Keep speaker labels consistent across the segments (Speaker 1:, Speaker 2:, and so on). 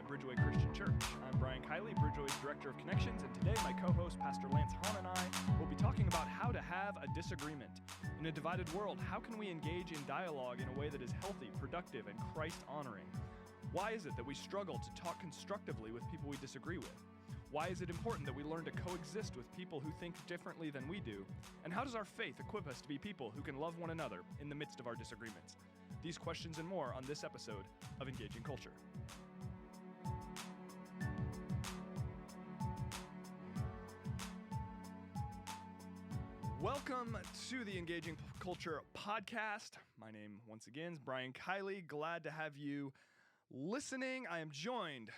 Speaker 1: Bridgeway Christian Church. I'm Brian Kiley, Bridgeway's Director of Connections, and today my co-host, Pastor Lance Hahn, and I will be talking about how to have a disagreement. In a divided world, how can we engage in dialogue in a way that is healthy, productive, and Christ-honoring? Why is it that we struggle to talk constructively with people we disagree with? Why is it important that we learn to coexist with people who think differently than we do? And how does our faith equip us to be people who can love one another in the midst of our disagreements? These questions and more on this episode of Engaging Culture. Welcome to the Engaging Culture podcast. My name, once again, is Brian Kiley. Glad to have you listening. I am joined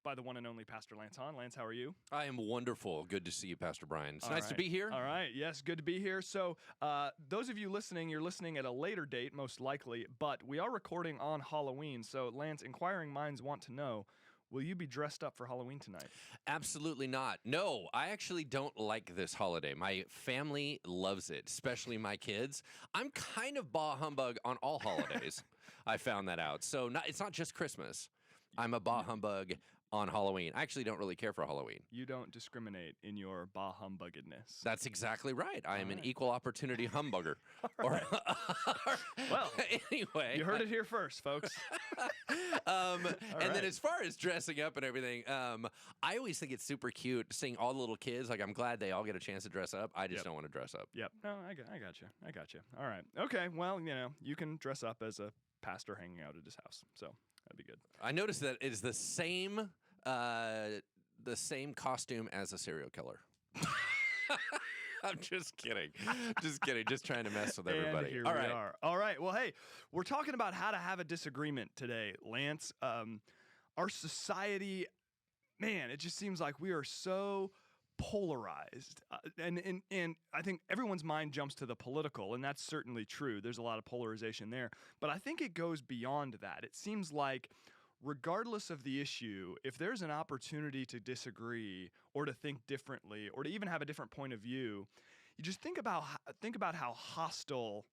Speaker 1: by the one and only Pastor Lance Hahn. Lance, how are you?
Speaker 2: I am wonderful. Good to see you, Pastor Brian. It's nice to be here.
Speaker 1: All right. Yes, good to be here. So those of you listening, you're listening at a later date, most likely, but we are recording on Halloween. So, Lance, inquiring minds want to know, will you be dressed up for Halloween tonight?
Speaker 2: Absolutely not. No, I actually don't like this holiday. My family loves it, especially my kids. I'm kind of bah humbug on all holidays. I found that out. So it's not just Christmas. I'm a bah humbug on Halloween. I actually don't really care for Halloween.
Speaker 1: You don't discriminate in your bah humbuggedness.
Speaker 2: That's exactly right. I am an equal opportunity humbugger.
Speaker 1: Well,
Speaker 2: anyway.
Speaker 1: You heard it here first, folks.
Speaker 2: Then as far as dressing up and everything, I always think it's super cute seeing all the little kids. Like, I'm glad they all get a chance to dress up. I just don't want to dress up.
Speaker 1: Yep. No, I got you. All right. Okay. Well, you can dress up as a pastor hanging out at his house. So that'd be good.
Speaker 2: I noticed that it is the same costume as a serial killer. I'm just kidding. Just trying to mess with everybody.
Speaker 1: And here we are. All right. Well, hey, we're talking about how to have a disagreement today, Lance. Our society, man, it just seems like we are so polarized. And I think everyone's mind jumps to the political, and that's certainly true. There's a lot of polarization there. But I think it goes beyond that. It seems like regardless of the issue, if there's an opportunity to disagree or to think differently or to even have a different point of view, you just think about how hostile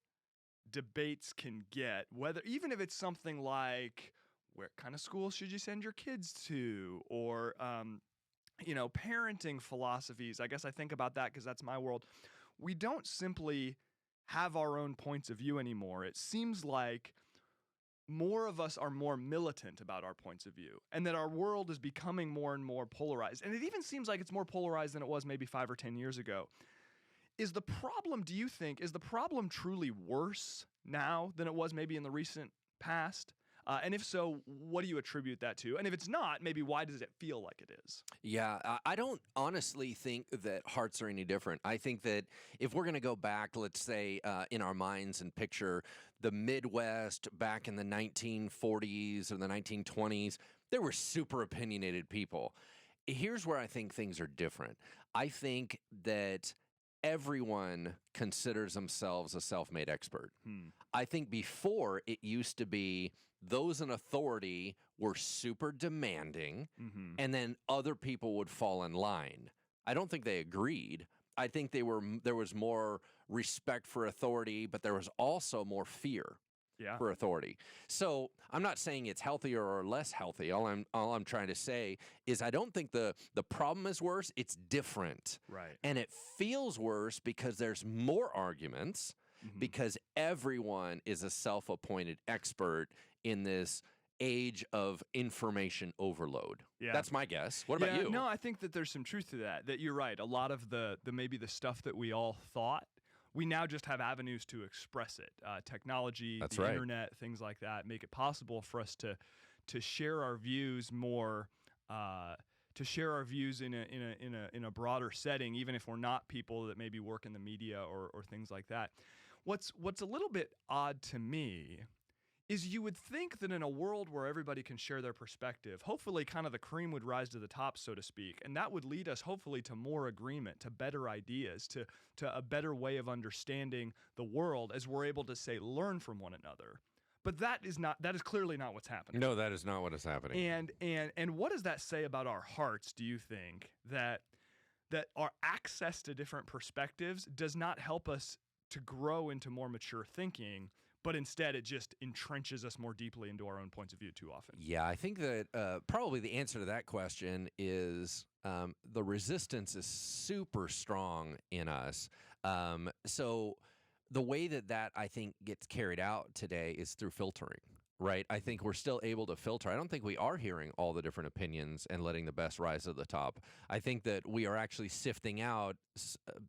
Speaker 1: debates can get, whether even if it's something like what kind of school should you send your kids to, or parenting philosophies. I guess I think about that because that's my world. We don't simply have our own points of view anymore. It seems like more of us are more militant about our points of view, and that our world is becoming more and more polarized. And it even seems like it's more polarized than it was maybe 5 or 10 years ago. Is the problem truly worse now than it was maybe in the recent past? And if so, what do you attribute that to? And if it's not, maybe why does it feel like it is?
Speaker 2: Yeah, I don't honestly think that hearts are any different. I think that if we're going to go back, let's say, in our minds and picture the Midwest back in the 1940s or the 1920s, there were super opinionated people. Here's where I think things are different. I think that everyone considers themselves a self-made expert. I think before it used to be those in authority were super demanding, and then other people would fall in line. I don't think they agreed. I think there was more respect for authority, but there was also more fear for authority. So I'm not saying it's healthier or less healthy. All I'm trying to say is I don't think the problem is worse. It's different.
Speaker 1: Right.
Speaker 2: And it feels worse because there's more arguments, because everyone is a self-appointed expert in this age of information overload. Yeah. That's my guess. What about you?
Speaker 1: No, I think that there's some truth to that you're right. A lot of the maybe the stuff that we all thought, we now just have avenues to express it. Technology,
Speaker 2: That's
Speaker 1: the
Speaker 2: right.
Speaker 1: internet, things like that make it possible for us to share our views more, to share our views in a broader setting, even if we're not people that maybe work in the media or things like that. What's a little bit odd to me is you would think that in a world where everybody can share their perspective, hopefully kind of the cream would rise to the top, so to speak, and that would lead us hopefully to more agreement, to better ideas, to a better way of understanding the world as we're able to, say, learn from one another. But that is clearly not what's happening.
Speaker 2: No, that is not what is happening.
Speaker 1: And what does that say about our hearts, do you think, that our access to different perspectives does not help us to grow into more mature thinking, but instead it just entrenches us more deeply into our own points of view too often.
Speaker 2: Yeah, I think that probably the answer to that question is the resistance is super strong in us. So the way that I think gets carried out today is through filtering, right? I think we're still able to filter. I don't think we are hearing all the different opinions and letting the best rise to the top. I think that we are actually sifting out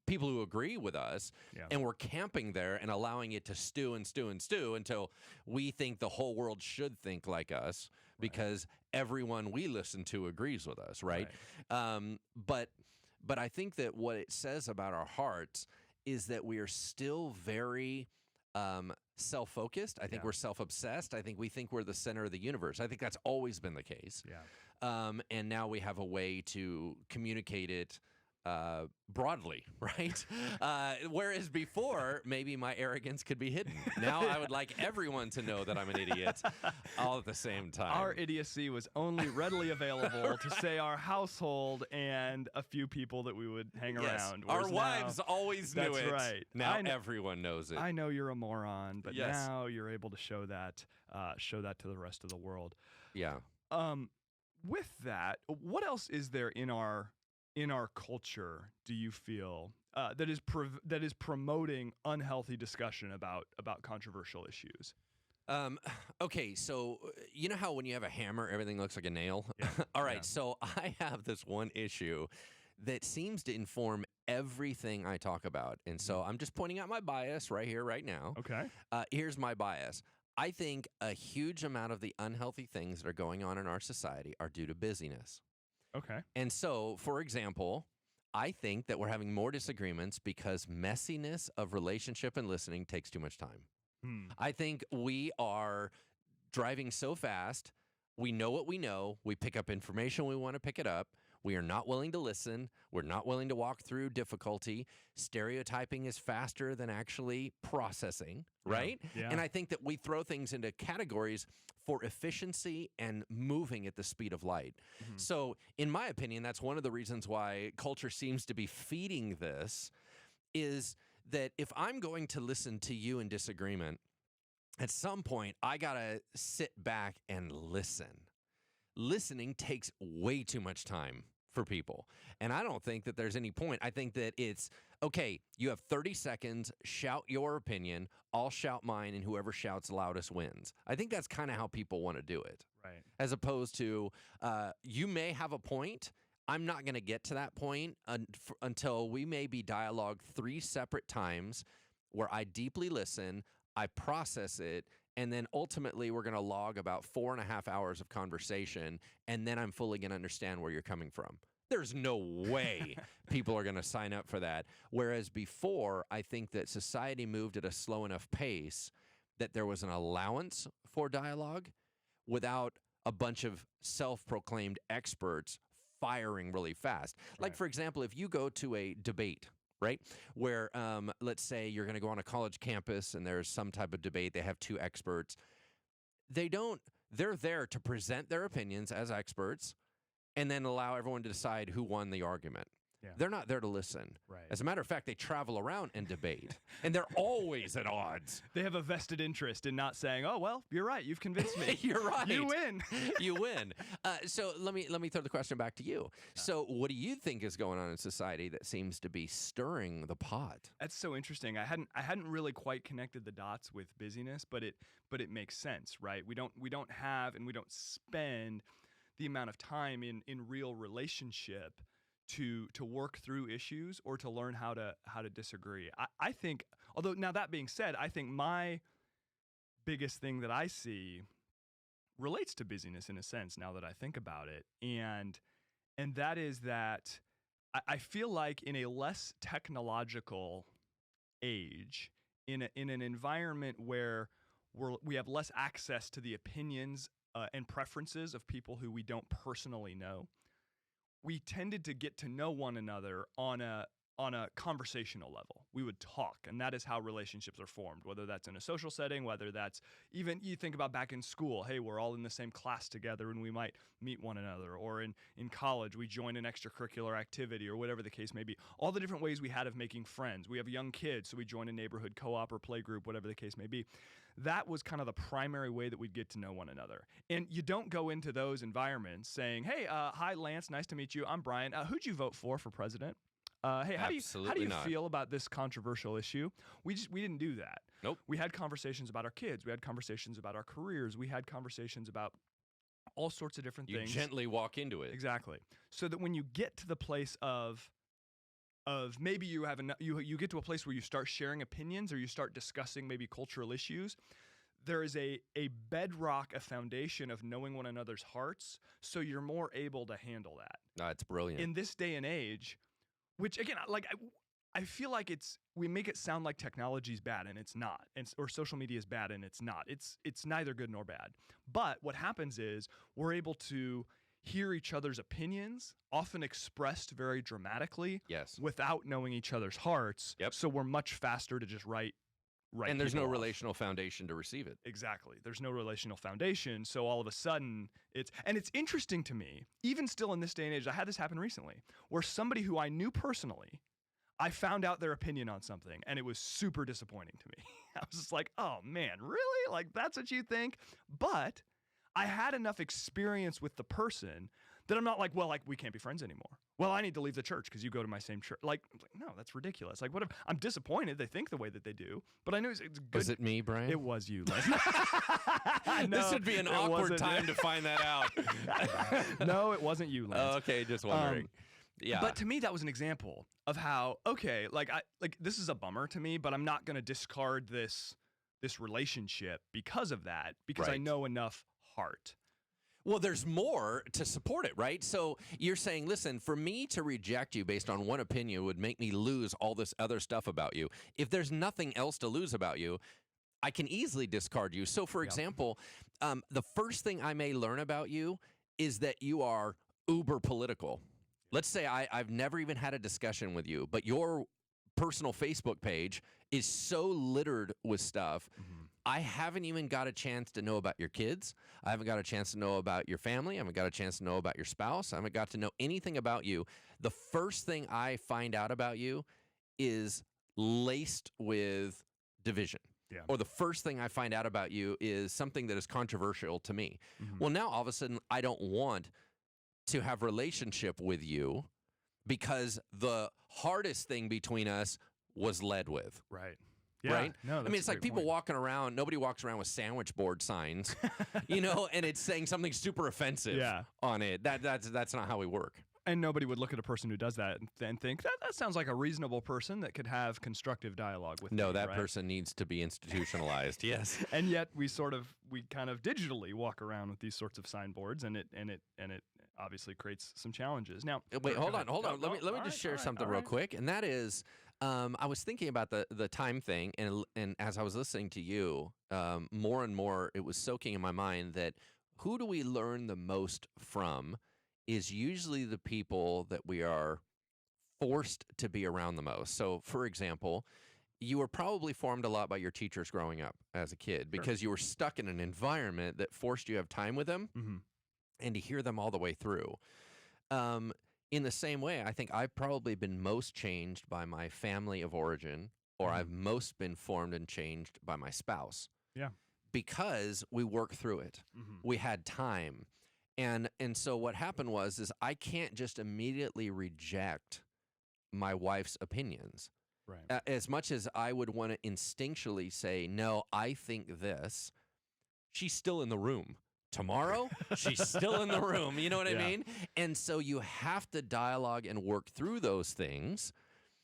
Speaker 2: people who agree with us, and we're camping there and allowing it to stew and stew and stew until we think the whole world should think like us because everyone we listen to agrees with us, right? But I think that what it says about our hearts is that we are still very self-focused. I think we're self-obsessed. I think we think we're the center of the universe. I think that's always been the case. And now we have a way to communicate it broadly, right? Whereas before, maybe my arrogance could be hidden. Now I would like everyone to know that I'm an idiot all at the same time.
Speaker 1: Our idiocy was only readily available to say our household and a few people that we would hang around.
Speaker 2: Our wives always knew it.
Speaker 1: That's right.
Speaker 2: Now everyone knows it.
Speaker 1: I know you're a moron, but now you're able to show that to the rest of the world.
Speaker 2: Yeah.
Speaker 1: With that, what else is there in our culture, do you feel, that is promoting unhealthy discussion about controversial issues?
Speaker 2: Okay, so you know how when you have a hammer, everything looks like a nail? All right, so I have this one issue that seems to inform everything I talk about. And so I'm just pointing out my bias right here, right now.
Speaker 1: Okay.
Speaker 2: Here's my bias. I think a huge amount of the unhealthy things that are going on in our society are due to busyness.
Speaker 1: Okay.
Speaker 2: And so, for example, I think that we're having more disagreements because messiness of relationship and listening takes too much time. I think we are driving so fast. We know what we know. We pick up information we want to pick it up. We are not willing to listen. We're not willing to walk through difficulty. Stereotyping is faster than actually processing, right?
Speaker 1: Yeah.
Speaker 2: And I think that we throw things into categories for efficiency and moving at the speed of light. So, in my opinion, that's one of the reasons why culture seems to be feeding this, is that if I'm going to listen to you in disagreement, at some point, I got to sit back and listen. Listening takes way too much time for people. And I don't think that there's any point. I think that it's, okay, you have 30 seconds, shout your opinion, I'll shout mine, and whoever shouts loudest wins. I think that's kind of how people want to do it.
Speaker 1: Right.
Speaker 2: As opposed to, you may have a point, I'm not going to get to that point until we maybe dialogue 3 separate times where I deeply listen, I process it, and then ultimately we're going to log about 4.5 hours of conversation, and then I'm fully going to understand where you're coming from. There's no way people are going to sign up for that. Whereas before, I think that society moved at a slow enough pace that there was an allowance for dialogue without a bunch of self-proclaimed experts firing really fast. Like, for example, if you go to a debate, right, where let's say you're going to go on a college campus and there's some type of debate, they have 2 experts. They're there to present their opinions as experts and then allow everyone to decide who won the argument.
Speaker 1: Yeah.
Speaker 2: They're not there to listen.
Speaker 1: Right.
Speaker 2: As a matter of fact, they travel around and debate, and they're always at odds.
Speaker 1: They have a vested interest in not saying, "Oh, well, you're right. You've convinced me.
Speaker 2: You're right.
Speaker 1: You win.
Speaker 2: You win." So let me throw the question back to you. So what do you think is going on in society that seems to be stirring the pot?
Speaker 1: That's so interesting. I hadn't really quite connected the dots with busyness, but it makes sense, right? We don't have and we don't spend the amount of time in real relationship to work through issues or to learn how to disagree. I think, although now that being said, I think my biggest thing that I see relates to busyness in a sense now that I think about it. And that is that I feel like in a less technological age, in an environment where we have less access to the opinions and preferences of people who we don't personally know, we tended to get to know one another on on a conversational level. We would talk, and that is how relationships are formed, whether that's in a social setting, whether that's even, you think about back in school, hey, we're all in the same class together and we might meet one another, or in college, we join an extracurricular activity or whatever the case may be. All the different ways we had of making friends. We have young kids, so we join a neighborhood co-op or play group, whatever the case may be. That was kind of the primary way that we'd get to know one another. And you don't go into those environments saying, hey, hi, Lance, nice to meet you. I'm Brian. Who'd you vote for president? Hey, how do you feel about this controversial issue? We didn't do that.
Speaker 2: Nope.
Speaker 1: We had conversations about our kids. We had conversations about our careers. We had conversations about all sorts of different things.
Speaker 2: You gently walk into it.
Speaker 1: Exactly. So that when you get to the place of maybe you have you get to a place where you start sharing opinions or you start discussing maybe cultural issues, there is a bedrock, a foundation of knowing one another's hearts, so you're more able to handle that.
Speaker 2: That's brilliant.
Speaker 1: In this day and age, which again, like I feel like we make it sound like technology is bad and it's not, or social media is bad and it's not. It's neither good nor bad. But what happens is we're able to hear each other's opinions, often expressed very dramatically,
Speaker 2: yes,
Speaker 1: without knowing each other's hearts.
Speaker 2: Yep.
Speaker 1: So we're much faster to just write.
Speaker 2: And there's no
Speaker 1: off.
Speaker 2: relational foundation to receive it.
Speaker 1: Exactly. There's no relational foundation. So all of a sudden it's interesting to me, even still in this day and age, I had this happen recently, where somebody who I knew personally, I found out their opinion on something and it was super disappointing to me. I was just like, oh man, really? Like that's what you think? But I had enough experience with the person that I'm not like, well, like we can't be friends anymore. Well, I need to leave the church because you go to my same church. Like, no, that's ridiculous. Like, what if I'm disappointed they think the way that they do, but I know it's good.
Speaker 2: Was it me, Brian?
Speaker 1: It was you, Les.
Speaker 2: This would be an awkward time to find that out.
Speaker 1: No, it wasn't you, Lance.
Speaker 2: Oh, okay, just wondering. Yeah.
Speaker 1: But to me, that was an example of how, okay, like this is a bummer to me, but I'm not going to discard this relationship because of that, because I
Speaker 2: Right.
Speaker 1: know enough heart.
Speaker 2: Well, there's more to support it, right? So you're saying, listen, for me to reject you based on one opinion would make me lose all this other stuff about you. If there's nothing else to lose about you, I can easily discard you. So, for example, the first thing I may learn about you is that you are uber political. Let's say I've never even had a discussion with you, but your personal Facebook page is so littered with stuff.
Speaker 1: Mm-hmm.
Speaker 2: I haven't even got a chance to know about your kids. I haven't got a chance to know about your family. I haven't got a chance to know about your spouse. I haven't got to know anything about you. The first thing I find out about you is laced with division.
Speaker 1: Yeah.
Speaker 2: Or the first thing I find out about you is something that is controversial to me.
Speaker 1: Mm-hmm.
Speaker 2: Well, now all of a sudden, I don't want to have relationship with you because the hardest thing between us was led with.
Speaker 1: Right. Yeah.
Speaker 2: Right?
Speaker 1: No,
Speaker 2: I mean, it's like people walking around, nobody walks around with sandwich board signs, and it's saying something super offensive on it. That's not how we work.
Speaker 1: And nobody would look at a person who does that and think, that sounds like a reasonable person that could have constructive dialogue with me,
Speaker 2: that
Speaker 1: right?
Speaker 2: person needs to be institutionalized. Yes.
Speaker 1: And yet we kind of digitally walk around with these sorts of signboards, and it obviously creates some challenges. Now,
Speaker 2: wait, hold on. Let me just share something real quick, and that is, I was thinking about the time thing, and as I was listening to you, more and more, it was soaking in my mind that who do we learn the most from is usually the people that we are forced to be around the most. So, for example, you were probably formed a lot by your teachers growing up as a kid because you were stuck in an environment that forced you to have time with them and to hear them all the way through. In the same way, I think I've probably been most changed by my family of origin, or I've most been formed and changed by my spouse.
Speaker 1: Yeah.
Speaker 2: Because we worked through it. We had time. And so what happened is I can't just immediately reject my wife's opinions.
Speaker 1: Right.
Speaker 2: As much as I would want to instinctually say, no, I think this, she's still in the room. Tomorrow, she's still in the room. You know what I mean? And so you have to dialogue and work through those things.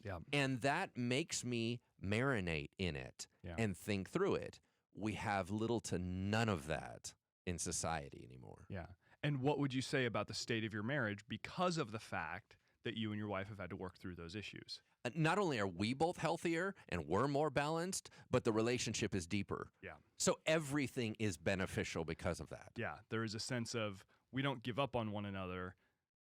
Speaker 1: Yeah.
Speaker 2: And that makes me marinate in it and think through it. We have little to none of that in society anymore.
Speaker 1: Yeah. And what would you say about the state of your marriage because of the fact that you and your wife have had to work through those issues?
Speaker 2: Not only are we both healthier and we're more balanced, but the relationship is deeper.
Speaker 1: Yeah.
Speaker 2: So everything is beneficial because of that.
Speaker 1: Yeah. There is a sense of we don't give up on one another.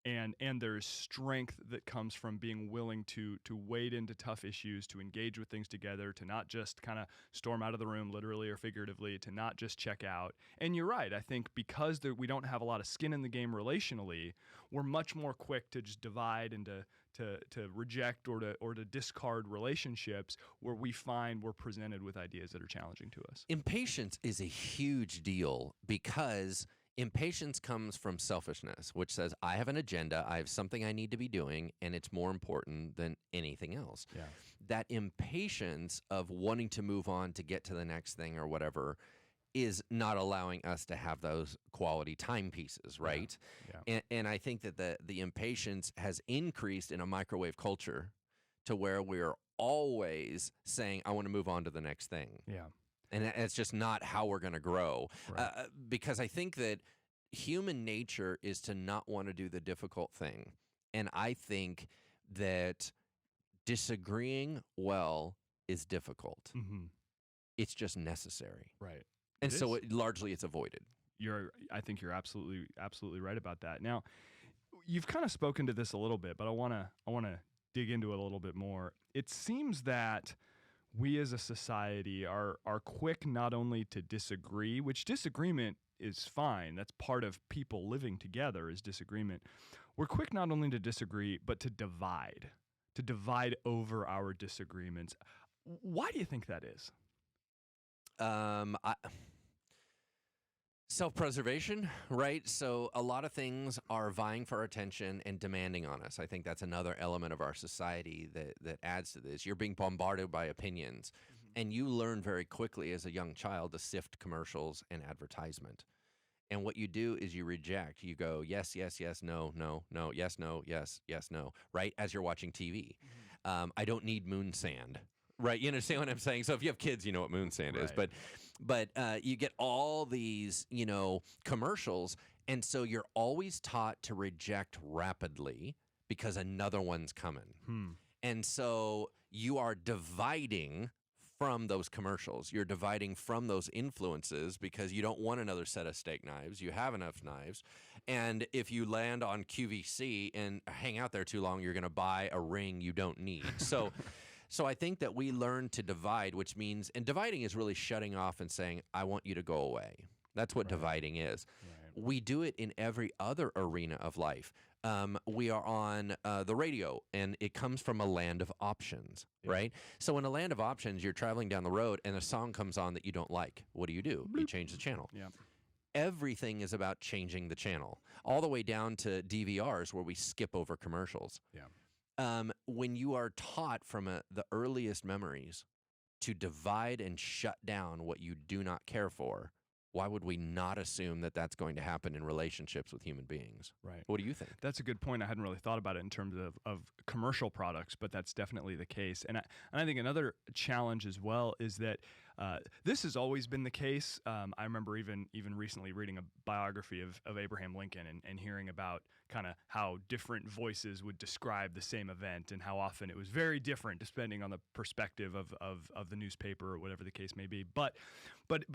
Speaker 1: and there's strength that comes from being willing to wade into tough issues, to engage with things together, to not just kind of storm out of the room, literally or figuratively, to not just check out. And you're right. I think because we don't have a lot of skin in the game relationally, we're much more quick to just divide and to reject or to discard relationships where we find we're presented with ideas that are challenging to us.
Speaker 2: Impatience is a huge deal because impatience comes from selfishness, which says, I have an agenda, I have something I need to be doing, and it's more important than anything else.
Speaker 1: Yeah.
Speaker 2: That impatience of wanting to move on to get to the next thing or whatever is not allowing us to have those quality timepieces, right?
Speaker 1: Yeah.
Speaker 2: And I think that the impatience has increased in a microwave culture to where we're always saying, I want to move on to the next thing.
Speaker 1: Yeah.
Speaker 2: And it's just not how we're going to grow.
Speaker 1: Right.
Speaker 2: Because I think that human nature is to not want to do the difficult thing. And I think that disagreeing well is difficult.
Speaker 1: Mm-hmm.
Speaker 2: It's just necessary.
Speaker 1: Right.
Speaker 2: And so largely it's avoided.
Speaker 1: I think you're absolutely right about that. Now, you've kind of spoken to this a little bit, but I want to dig into it a little bit more. It seems that we as a society are quick not only to disagree, which disagreement is fine. That's part of people living together is disagreement. We're quick not only to disagree, but to divide over our disagreements. Why do you think that is?
Speaker 2: Self-preservation, right? So a lot of things are vying for our attention and demanding on us. I think that's another element of our society that adds to this. You're being bombarded by opinions, and you learn very quickly as a young child to sift commercials and advertisement. And what you do is you reject. You go, yes, yes, yes, no, no, no, yes, no, yes, yes, no, right? As you're watching TV. I don't need moon sand. Right, you understand what I'm saying? So if you have kids, you know what moon sand is. But you get all these, commercials, and so you're always taught to reject rapidly because another one's coming. And so you are dividing from those commercials. You're dividing from those influences because you don't want another set of steak knives. You have enough knives. And if you land on QVC and hang out there too long, you're going to buy a ring you don't need. So I think that we learn to divide, which means, and dividing is really shutting off and saying, I want you to go away. That's what dividing is. Right. We do it in every other arena of life. We are on the radio, and it comes from a land of options, right? So in a land of options, you're traveling down the road, and a song comes on that you don't like. What do? You change the channel.
Speaker 1: Yeah.
Speaker 2: Everything is about changing the channel, all the way down to DVRs where we skip over commercials.
Speaker 1: Yeah.
Speaker 2: When you are taught from the earliest memories to divide and shut down what you do not care for, why would we not assume that that's going to happen in relationships with human beings?
Speaker 1: Right.
Speaker 2: What do you think?
Speaker 1: That's a good point. I hadn't really thought about it in terms of commercial products, but that's definitely the case. And I think another challenge as well is that this has always been the case. I remember even recently reading a biography of Abraham Lincoln and hearing about kind of how different voices would describe the same event and how often it was very different depending on the perspective of the newspaper or whatever the case may be. But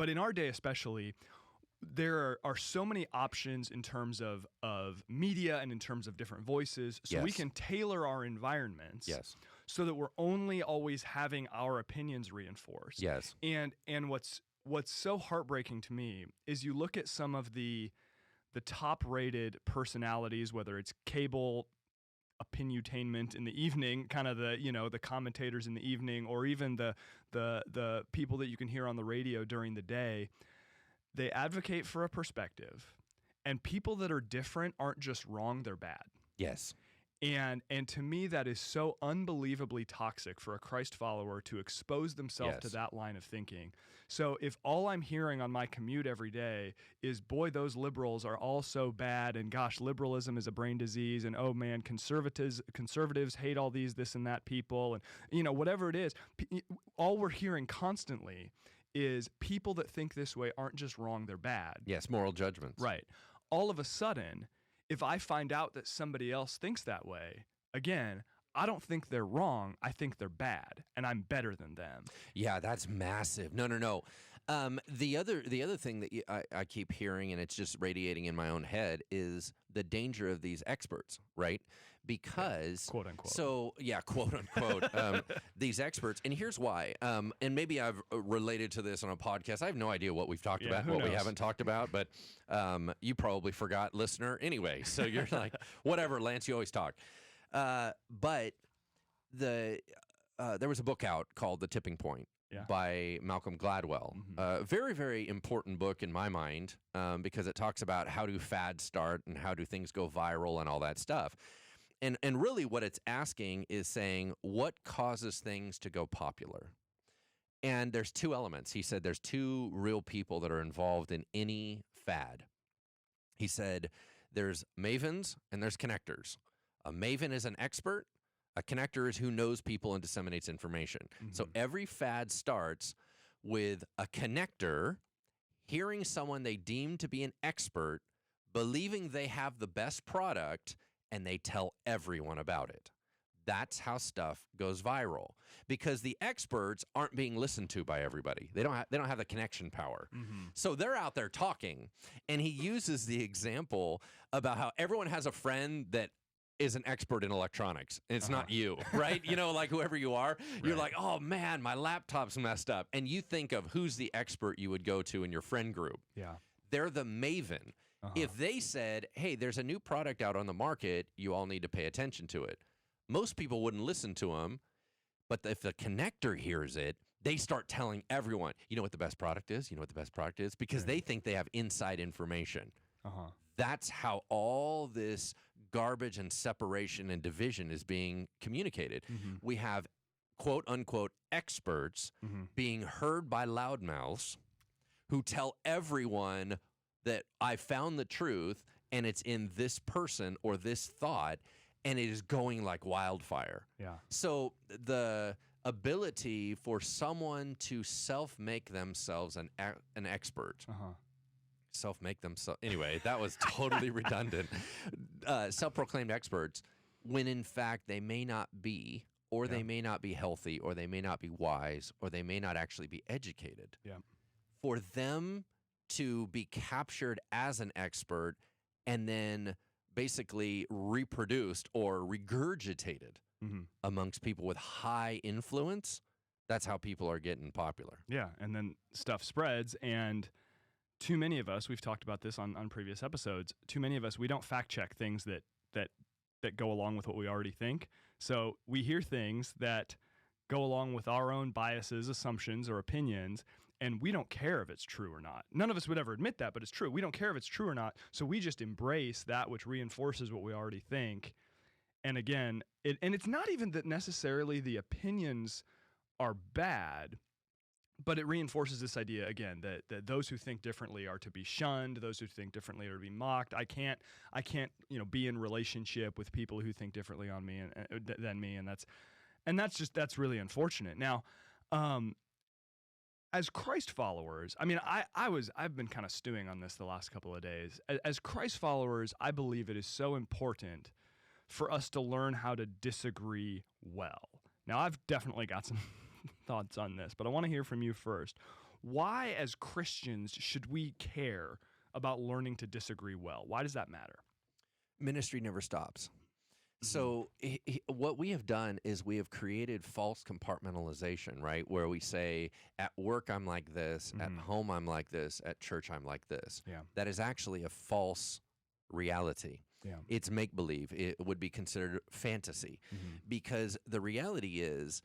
Speaker 1: in our day especially, there are so many options in terms of media and in terms of different voices, so we can tailor our environments so that we're only always having our opinions reinforced.
Speaker 2: Yes.
Speaker 1: And what's so heartbreaking to me is you look at some of the top-rated personalities, whether it's cable opinutainment in the evening, kind of the commentators in the evening, or even the people that you can hear on the radio during the day. They advocate for a perspective, and people that are different aren't just wrong, they're bad.
Speaker 2: Yes.
Speaker 1: And to me, that is so unbelievably toxic for a Christ follower to expose themselves to that line of thinking. So if all I'm hearing on my commute every day is, boy, those liberals are all so bad, and gosh, liberalism is a brain disease, and oh man, conservatives hate all this and that people, and whatever it is, all we're hearing constantly is people that think this way aren't just wrong, they're bad.
Speaker 2: Yes, moral judgments.
Speaker 1: Right. All of a sudden, if I find out that somebody else thinks that way, again, I don't think they're wrong. I think they're bad, and I'm better than them.
Speaker 2: Yeah, that's massive. No. The other thing that I keep hearing, and it's just radiating in my own head, is the danger of these experts, right? Because
Speaker 1: quote unquote.
Speaker 2: So yeah, quote unquote. These experts, and here's why. And maybe I've related to this on a podcast. I have no idea what we've talked about,
Speaker 1: who
Speaker 2: what we
Speaker 1: knows?
Speaker 2: haven't talked about, but you probably forgot, listener. Anyway, so you're like, whatever, Lance. You always talk. But there was a book out called The Tipping Point.
Speaker 1: Yeah.
Speaker 2: By Malcolm Gladwell. Very, very important book in my mind because it talks about how do fads start and how do things go viral and all that stuff. And really what it's asking is saying, what causes things to go popular? And there's two elements. He said there's two real people that are involved in any fad. He said there's mavens and there's connectors. A maven is an expert. A connector is who knows people and disseminates information. So every fad starts with a connector hearing someone they deem to be an expert, believing they have the best product, and they tell everyone about it. That's how stuff goes viral because the experts aren't being listened to by everybody. They don't have the connection power. So they're out there talking, and he uses the example about how everyone has a friend that is an expert in electronics. It's not you, right? You know, like whoever you are, you're like, oh man, my laptop's messed up. And you think of who's the expert you would go to in your friend group.
Speaker 1: Yeah.
Speaker 2: They're the maven. If they said, hey, there's a new product out on the market, you all need to pay attention to it. Most people wouldn't listen to them, but if the connector hears it, they start telling everyone, you know what the best product is? You know what the best product is? Because they think they have inside information. That's how all this garbage and separation and division is being communicated. We have quote unquote experts being heard by loudmouths who tell everyone that I found the truth and it's in this person or this thought, and it is going like wildfire.
Speaker 1: Yeah.
Speaker 2: So the ability for someone to self-make themselves an expert. Self-make themselves. Anyway, that was totally redundant. Self-proclaimed experts, when in fact they may not be, or they may not be healthy, or they may not be wise, or they may not actually be educated.
Speaker 1: Yeah.
Speaker 2: For them to be captured as an expert and then basically reproduced or regurgitated amongst people with high influence, that's how people are getting popular.
Speaker 1: Yeah, and then stuff spreads, and too many of us, we've talked about this on previous episodes, too many of us, we don't fact check things that go along with what we already think. So we hear things that go along with our own biases, assumptions, or opinions, and we don't care if it's true or not. None of us would ever admit that, but it's true. We don't care if it's true or not, so we just embrace that which reinforces what we already think. And again, it's not even that necessarily the opinions are bad, but it reinforces this idea again that those who think differently are to be shunned. Those who think differently are to be mocked. I can't be in relationship with people who think differently on me than me, and that's really unfortunate. Now, as Christ followers, I mean, I've been kind of stewing on this the last couple of days. As Christ followers, I believe it is so important for us to learn how to disagree well. Now, I've definitely got some thoughts on this, but I want to hear from you first. Why, as Christians, should we care about learning to disagree well? Why does that matter?
Speaker 2: Ministry never stops. So what we have done is we have created false compartmentalization, right? Where we say, at work, I'm like this, at home, I'm like this, at church, I'm like this.
Speaker 1: Yeah.
Speaker 2: That is actually a false reality.
Speaker 1: Yeah.
Speaker 2: It's make-believe. It would be considered fantasy because the reality is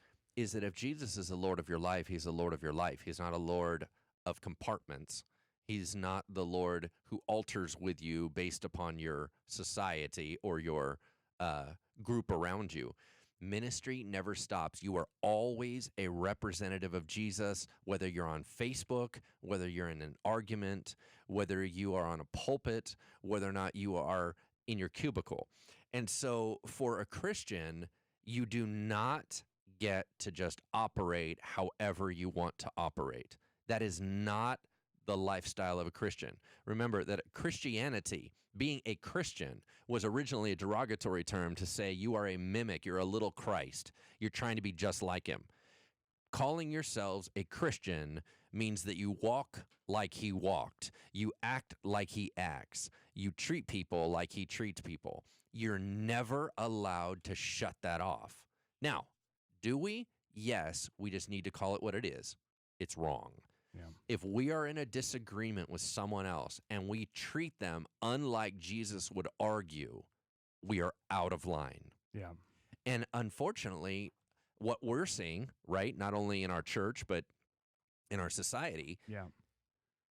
Speaker 2: that if Jesus is the Lord of your life, he's the Lord of your life. He's not a Lord of compartments. He's not the Lord who alters with you based upon your society or your group around you. Ministry never stops. You are always a representative of Jesus, whether you're on Facebook, whether you're in an argument, whether you are on a pulpit, whether or not you are in your cubicle. And so for a Christian, you do not get to just operate however you want to operate. That is not the lifestyle of a Christian. Remember that Christianity, being a Christian, was originally a derogatory term to say you are a mimic, you're a little Christ, you're trying to be just like him. Calling yourselves a Christian means that you walk like he walked, you act like he acts, you treat people like he treats people. You're never allowed to shut that off. Now, do we? Yes, we just need to call it what it is. It's wrong.
Speaker 1: Yeah.
Speaker 2: If we are in a disagreement with someone else and we treat them unlike Jesus would argue, we are out of line.
Speaker 1: Yeah.
Speaker 2: And unfortunately, what we're seeing, right, not only in our church, but in our society,
Speaker 1: Yeah.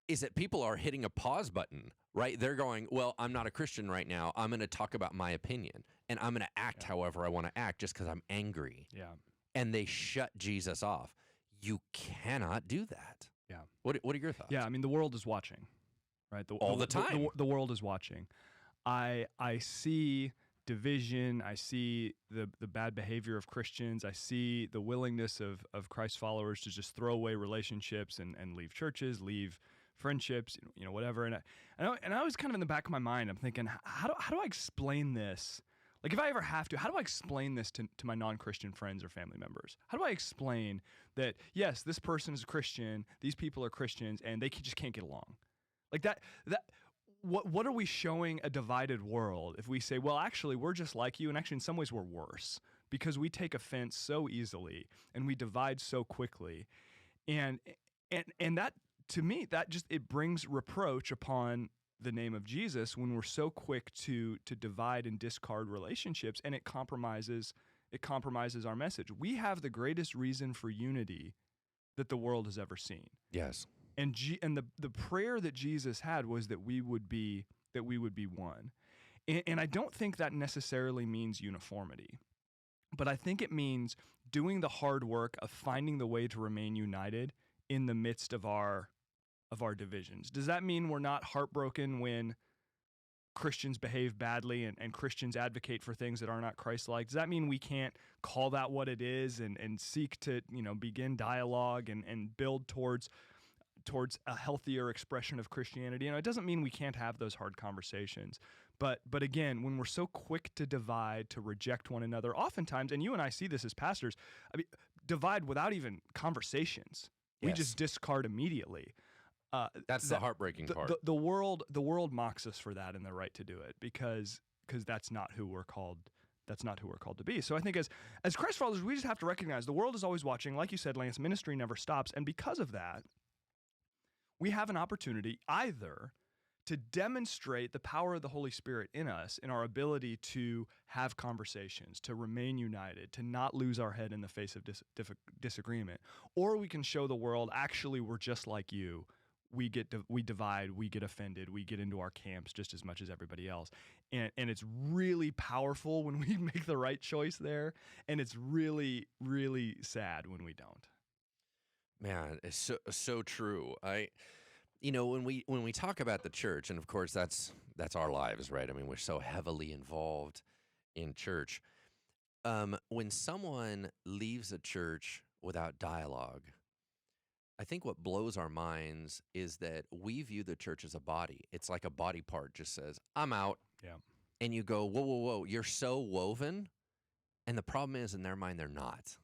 Speaker 2: is that people are hitting a pause button, right? They're going, well, I'm not a Christian right now. I'm going to talk about my opinion, and I'm going to act however I want to act just because I'm angry.
Speaker 1: Yeah.
Speaker 2: And they shut Jesus off. You cannot do that.
Speaker 1: Yeah.
Speaker 2: What are your thoughts?
Speaker 1: Yeah. I mean, the world is watching, right?
Speaker 2: All the time.
Speaker 1: The world is watching. I see division. I see the bad behavior of Christians. I see the willingness of Christ followers to just throw away relationships and leave churches, leave friendships, whatever. And I was kind of in the back of my mind, I'm thinking, how do I explain this? Like, if I ever have to, how do I explain this to my non-Christian friends or family members? How do I explain that, yes, this person is a Christian, these people are Christians, and they just can't get along? Like that what are we showing a divided world if we say, well, actually, we're just like you, and actually in some ways we're worse because we take offense so easily and we divide so quickly. And that, to me, that just, it brings reproach upon the name of Jesus when we're so quick to divide and discard relationships, and it compromises our message. We have the greatest reason for unity that the world has ever seen.
Speaker 2: Yes.
Speaker 1: And the prayer that Jesus had was that we would be one. And I don't think that necessarily means uniformity, but I think it means doing the hard work of finding the way to remain united in the midst of our divisions. Does that mean we're not heartbroken when Christians behave badly and Christians advocate for things that are not Christ-like? Does that mean we can't call that what it is and seek to begin dialogue and build towards a healthier expression of Christianity? It doesn't mean we can't have those hard conversations. But again, when we're so quick to divide, to reject one another, oftentimes, and you and I see this as pastors, divide without even conversations.
Speaker 2: Yes.
Speaker 1: We just discard immediately.
Speaker 2: That's the heartbreaking part.
Speaker 1: The world mocks us for that, and they're right to do it because that's not who we're called. That's not who we're called to be. So I think as Christ followers, we just have to recognize the world is always watching. Like you said, Lance, ministry never stops, and because of that, we have an opportunity either to demonstrate the power of the Holy Spirit in us, in our ability to have conversations, to remain united, to not lose our head in the face of disagreement, or we can show the world, actually, we're just like you. We divide, we get offended, we get into our camps just as much as everybody else. And it's really powerful when we make the right choice there, and it's really, really sad when we don't.
Speaker 2: Man, it's so true. When we talk about the church, and of course that's our lives, right? I mean, we're so heavily involved in church. When someone leaves a church without dialogue, I think what blows our minds is that we view the church as a body. It's like a body part just says, I'm out.
Speaker 1: Yeah.
Speaker 2: And you go, whoa, you're so woven. And the problem is, in their mind, they're not.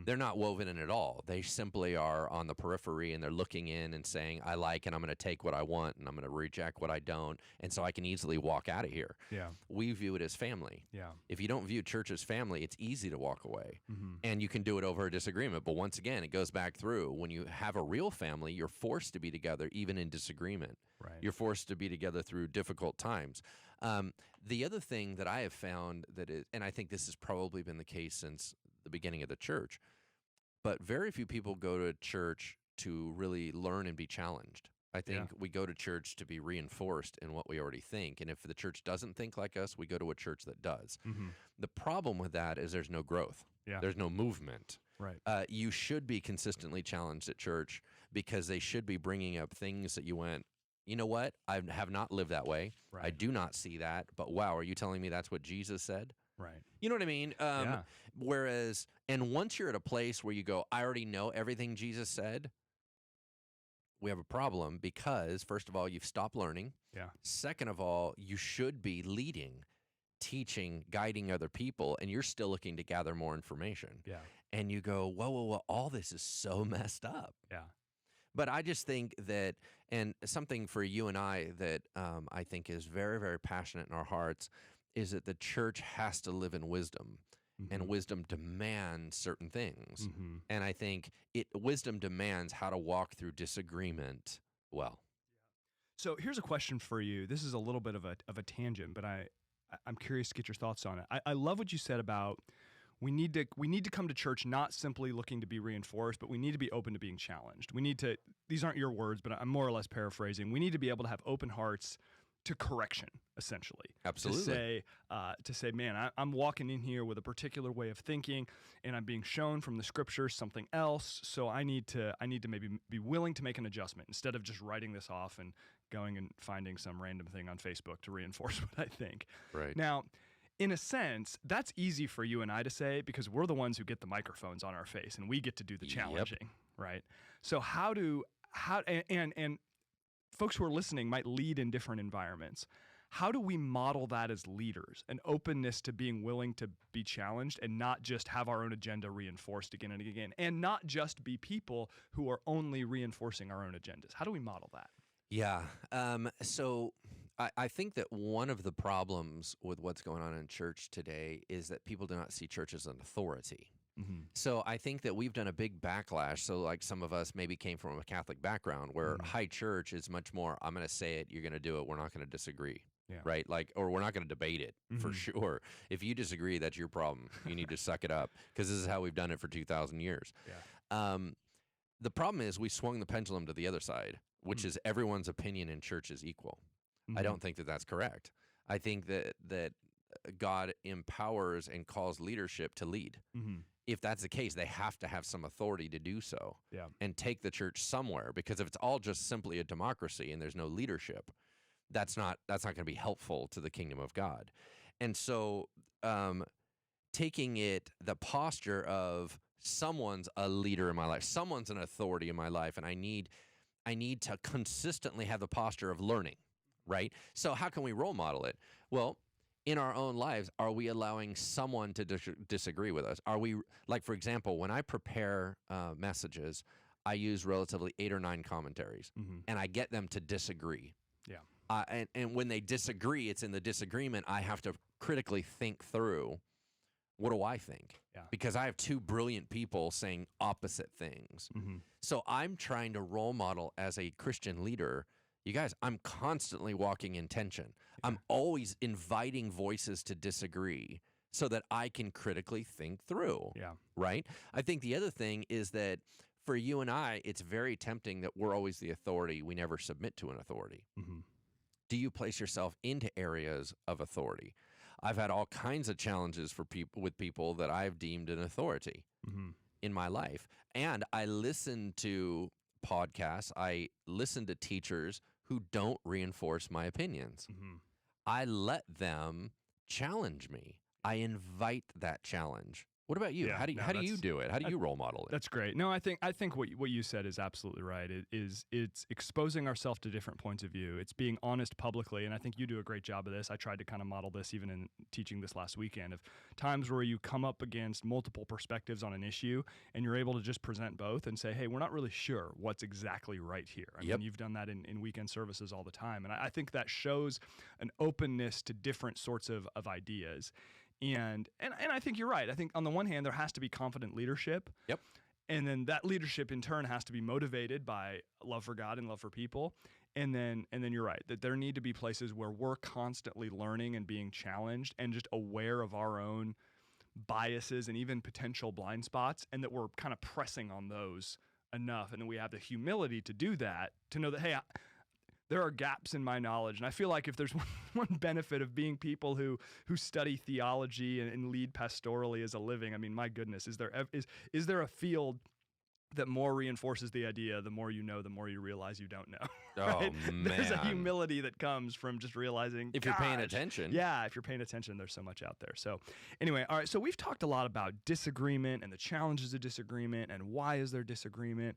Speaker 2: They're not woven in at all. They simply are on the periphery, and they're looking in and saying, I like, and I'm going to take what I want, and I'm going to reject what I don't, and so I can easily walk out of here.
Speaker 1: Yeah.
Speaker 2: We view it as family.
Speaker 1: Yeah.
Speaker 2: If you don't view church as family, it's easy to walk away,
Speaker 1: Mm-hmm.
Speaker 2: and you can do it over a disagreement. But once again, it goes back through. When you have a real family, you're forced to be together even in disagreement.
Speaker 1: Right.
Speaker 2: You're forced to be together through difficult times. The other thing that I have found that is, and I think this has probably been the case since the beginning of the church, but very few people go to church to really learn and be challenged. I think we go to church to be reinforced in what we already think. And if the church doesn't think like us, we go to a church that does.
Speaker 1: Mm-hmm.
Speaker 2: The problem with that is there's no growth.
Speaker 1: Yeah.
Speaker 2: There's no movement.
Speaker 1: Right.
Speaker 2: You should be consistently challenged at church because they should be bringing up things that you went, you know what? I have not lived that way.
Speaker 1: Right.
Speaker 2: I do not see that. But wow, are you telling me that's what Jesus said?
Speaker 1: Right.
Speaker 2: You know what I mean? Whereas, and once you're at a place where you go, I already know everything Jesus said, we have a problem because, first of all, you've stopped learning.
Speaker 1: Yeah.
Speaker 2: Second of all, you should be leading, teaching, guiding other people, and you're still looking to gather more information.
Speaker 1: Yeah.
Speaker 2: And you go, whoa, all this is so messed up.
Speaker 1: Yeah.
Speaker 2: But I just think that, and something for you and I that I think is very, very passionate in our hearts, is that the church has to live in wisdom, and wisdom demands certain things. And I think wisdom demands how to walk through disagreement well.
Speaker 1: So here's a question for you. This is a little bit of a tangent, but I'm curious to get your thoughts on it. I love what you said about we need to come to church not simply looking to be reinforced, but we need to be open to being challenged. We need to, these aren't your words, but I'm more or less paraphrasing. We need to be able to have open hearts to correction, essentially.
Speaker 2: Absolutely.
Speaker 1: To say, man, I'm walking in here with a particular way of thinking, and I'm being shown from the scriptures something else. So I need to maybe be willing to make an adjustment instead of just writing this off and going and finding some random thing on Facebook to reinforce what I think.
Speaker 2: Right.
Speaker 1: Now, in a sense, that's easy for you and I to say because we're the ones who get the microphones on our face and we get to do the challenging, right? So and folks who are listening might lead in different environments. How do we model that as leaders? An openness to being willing to be challenged and not just have our own agenda reinforced again and again, and not just be people who are only reinforcing our own agendas. How do we model that?
Speaker 2: Yeah. So I think that one of the problems with what's going on in church today is that people do not see church as an authority. So I think that we've done a big backlash. So like some of us maybe came from a Catholic background where high church is much more, I'm going to say it, you're going to do it, we're not going to disagree. Yeah. Right? Like, or we're not going to debate it for sure. If you disagree, that's your problem. You need to suck it up because this is how we've done it for 2,000 years. Yeah. The problem is we swung the pendulum to the other side, which is everyone's opinion in church is equal. I don't think that that's correct. I think that God empowers and calls leadership to lead. If that's the case, they have to have some authority to do so and take the church somewhere. Because if it's all just simply a democracy and there's no leadership, that's not going to be helpful to the kingdom of God. And so taking the posture of someone's a leader in my life, someone's an authority in my life, and I need to consistently have the posture of learning, right? So how can we role model it? Well, in our own lives, are we allowing someone to disagree with us? Are we, like, for example, when I prepare messages, I use relatively 8 or 9 commentaries, and I get them to disagree. Yeah. And when they disagree, it's in the disagreement, I have to critically think through, what do I think? Yeah. Because I have 2 brilliant people saying opposite things. So I'm trying to role model as a Christian leader. You guys, I'm constantly walking in tension. I'm always inviting voices to disagree so that I can critically think through. Yeah. Right? I think the other thing is that for you and I, it's very tempting that we're always the authority. We never submit to an authority. Do you place yourself into areas of authority? I've had all kinds of challenges with people that I've deemed an authority in my life. And I listen to podcasts. I listen to teachers who don't reinforce my opinions. I let them challenge me. I invite that challenge. What about you?
Speaker 1: Yeah,
Speaker 2: how do you do it? How do you role model it?
Speaker 1: That's great. No, I think what you said is absolutely right. It's exposing ourselves to different points of view. It's being honest publicly, and I think you do a great job of this. I tried to kind of model this even in teaching this last weekend of times where you come up against multiple perspectives on an issue, and you're able to just present both and say, hey, we're not really sure what's exactly right here. I mean, you've done that in weekend services all the time, and I think that shows an openness to different sorts of ideas. And I think you're right. I think on the one hand, there has to be confident leadership. Yep. And then that leadership in turn has to be motivated by love for God and love for people. And then you're right, that there need to be places where we're constantly learning and being challenged and just aware of our own biases and even potential blind spots, and that we're kind of pressing on those enough. And then we have the humility to do that, to know that, hey, there are gaps in my knowledge. And I feel like if there's one benefit of being people who study theology and lead pastorally as a living, I mean, my goodness, is there a field that more reinforces the idea, the more you know, the more you realize you don't know? Right?
Speaker 2: Oh, man.
Speaker 1: There's a humility that comes from just realizing,
Speaker 2: if you're paying attention.
Speaker 1: Yeah, if you're paying attention, there's so much out there. So anyway, all right, so we've talked a lot about disagreement and the challenges of disagreement and why is there disagreement.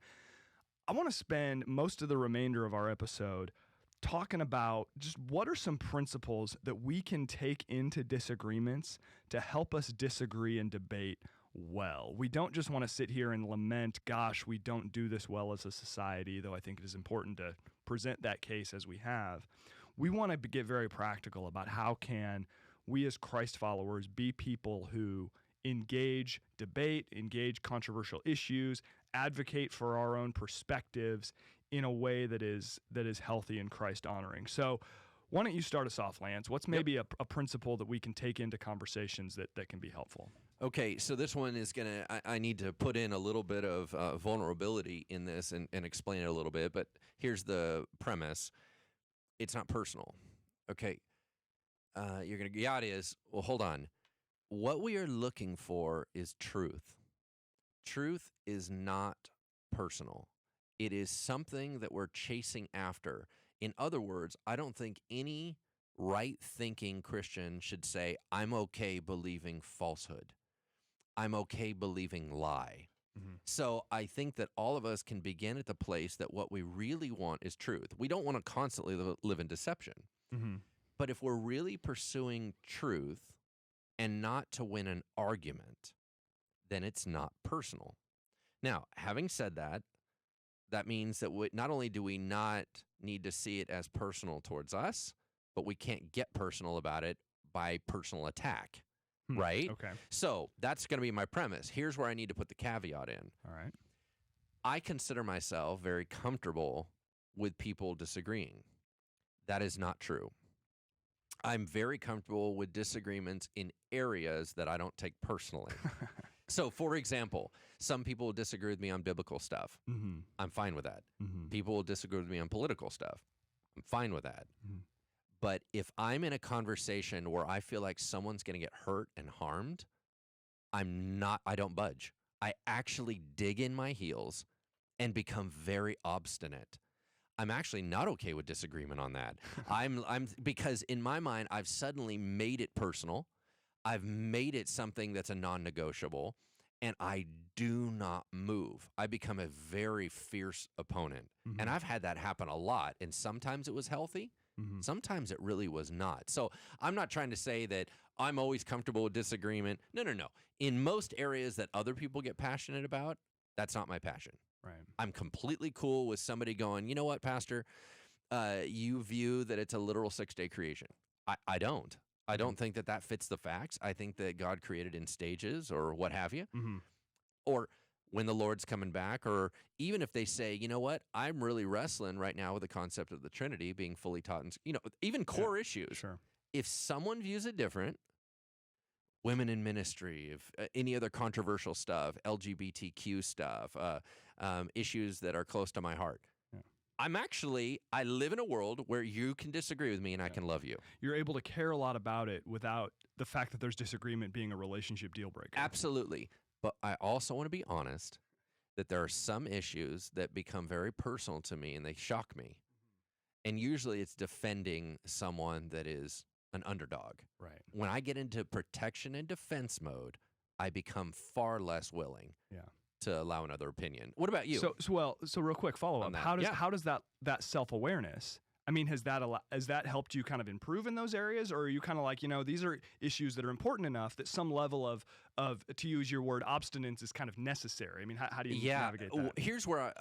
Speaker 1: I want to spend most of the remainder of our episode talking about just what are some principles that we can take into disagreements to help us disagree and debate well. We don't just want to sit here and lament, gosh, we don't do this well as a society, though I think it is important to present that case as we have. We want to get very practical about how can we as Christ followers be people who engage debate, engage controversial issues, advocate for our own perspectives in a way that is healthy and Christ honoring. So why don't you start us off, Lance? What's maybe a principle that we can take into conversations that can be helpful?
Speaker 2: Okay, so this one is I need to put in a little bit of vulnerability in this and explain it a little bit, but here's the premise. It's not personal. Okay, you're going to, yeah, it is. Well, hold on. What we are looking for is truth. Truth is not personal. It is something that we're chasing after. In other words, I don't think any right-thinking Christian should say, I'm okay believing falsehood. I'm okay believing lie. Mm-hmm. So I think that all of us can begin at the place that what we really want is truth. We don't want to constantly live in deception. Mm-hmm. But if we're really pursuing truth and not to win an argument, then it's not personal. Now, having said that, that means that not only do we not need to see it as personal towards us, but we can't get personal about it by personal attack, right?
Speaker 1: Okay.
Speaker 2: So that's going to be my premise. Here's where I need to put the caveat in.
Speaker 1: All right.
Speaker 2: I consider myself very comfortable with people disagreeing. That is not true. I'm very comfortable with disagreements in areas that I don't take personally. So, for example, some people will disagree with me on biblical stuff. Mm-hmm. I'm fine with that. Mm-hmm. People will disagree with me on political stuff. I'm fine with that. Mm-hmm. But if I'm in a conversation where I feel like someone's going to get hurt and harmed, I don't budge. I actually dig in my heels and become very obstinate. I'm actually not okay with disagreement on that. Because in my mind, I've suddenly made it personal. I've made it something that's a non-negotiable, and I do not move. I become a very fierce opponent. Mm-hmm. And I've had that happen a lot, and sometimes it was healthy. Mm-hmm. Sometimes it really was not. So I'm not trying to say that I'm always comfortable with disagreement. No. In most areas that other people get passionate about, that's not my passion.
Speaker 1: Right.
Speaker 2: I'm completely cool with somebody going, you know what, Pastor, you view that it's a literal 6-day creation. I don't. I don't think that fits the facts. I think that God created in stages or what have you. Mm-hmm. Or when the Lord's coming back, or even if they say, you know what, I'm really wrestling right now with the concept of the Trinity being fully taught, and even core issues.
Speaker 1: Sure.
Speaker 2: If someone views it different, women in ministry, if any other controversial stuff, LGBTQ stuff, issues that are close to my heart. Yeah. I live in a world where you can disagree with me and I can love you.
Speaker 1: You're able to care a lot about it without the fact that there's disagreement being a relationship deal breaker.
Speaker 2: Absolutely. But I also want to be honest that there are some issues that become very personal to me and they shock me. And usually it's defending someone that is an underdog.
Speaker 1: Right.
Speaker 2: When I get into protection and defense mode, I become far less willing to allow another opinion. What about you?
Speaker 1: So real quick follow up. How does that self-awareness, I mean, has that helped you kind of improve in those areas, or are you kind of like, these are issues that are important enough that some level of to use your word, obstinance is kind of necessary? I mean, how do you navigate that?
Speaker 2: Here's where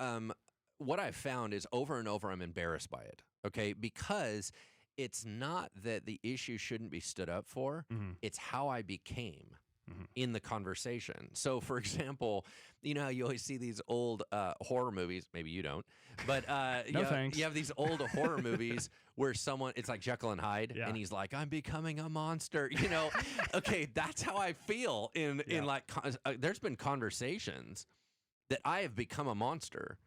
Speaker 2: what I've found is over and over I'm embarrassed by it. Okay, because it's not that the issue shouldn't be stood up for. Mm-hmm. It's how I became in the conversation. So, for example, you know how you always see these old horror movies. Maybe you don't, but
Speaker 1: thanks.
Speaker 2: You have these old horror movies where it's like Jekyll and Hyde, and he's like, "I'm becoming a monster." Okay, that's how I feel in like. There's been conversations that I have become a monster,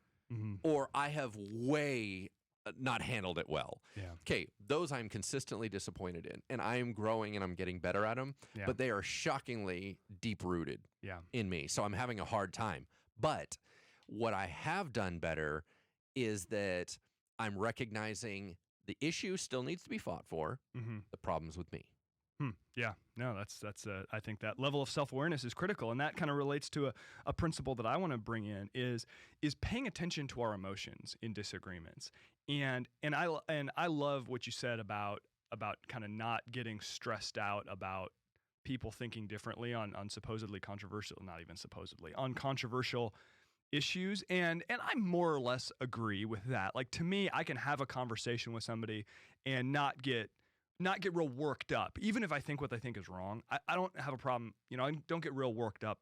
Speaker 2: or I have way not handled it well.
Speaker 1: Yeah.
Speaker 2: Okay, those I'm consistently disappointed in, and I am growing and I'm getting better at them, but they are shockingly deep-rooted in me, so I'm having a hard time. But what I have done better is that I'm recognizing the issue still needs to be fought for, the problem's with me.
Speaker 1: Yeah, no, that's I think that level of self-awareness is critical, and that kind of relates to a principle that I want to bring in is paying attention to our emotions in disagreements. And I love what you said about kind of not getting stressed out about people thinking differently on supposedly controversial, not even supposedly, on controversial issues, and I more or less agree with that. Like, to me, I can have a conversation with somebody and not get real worked up, even if I think what they think is wrong. I don't have a problem, I don't get real worked up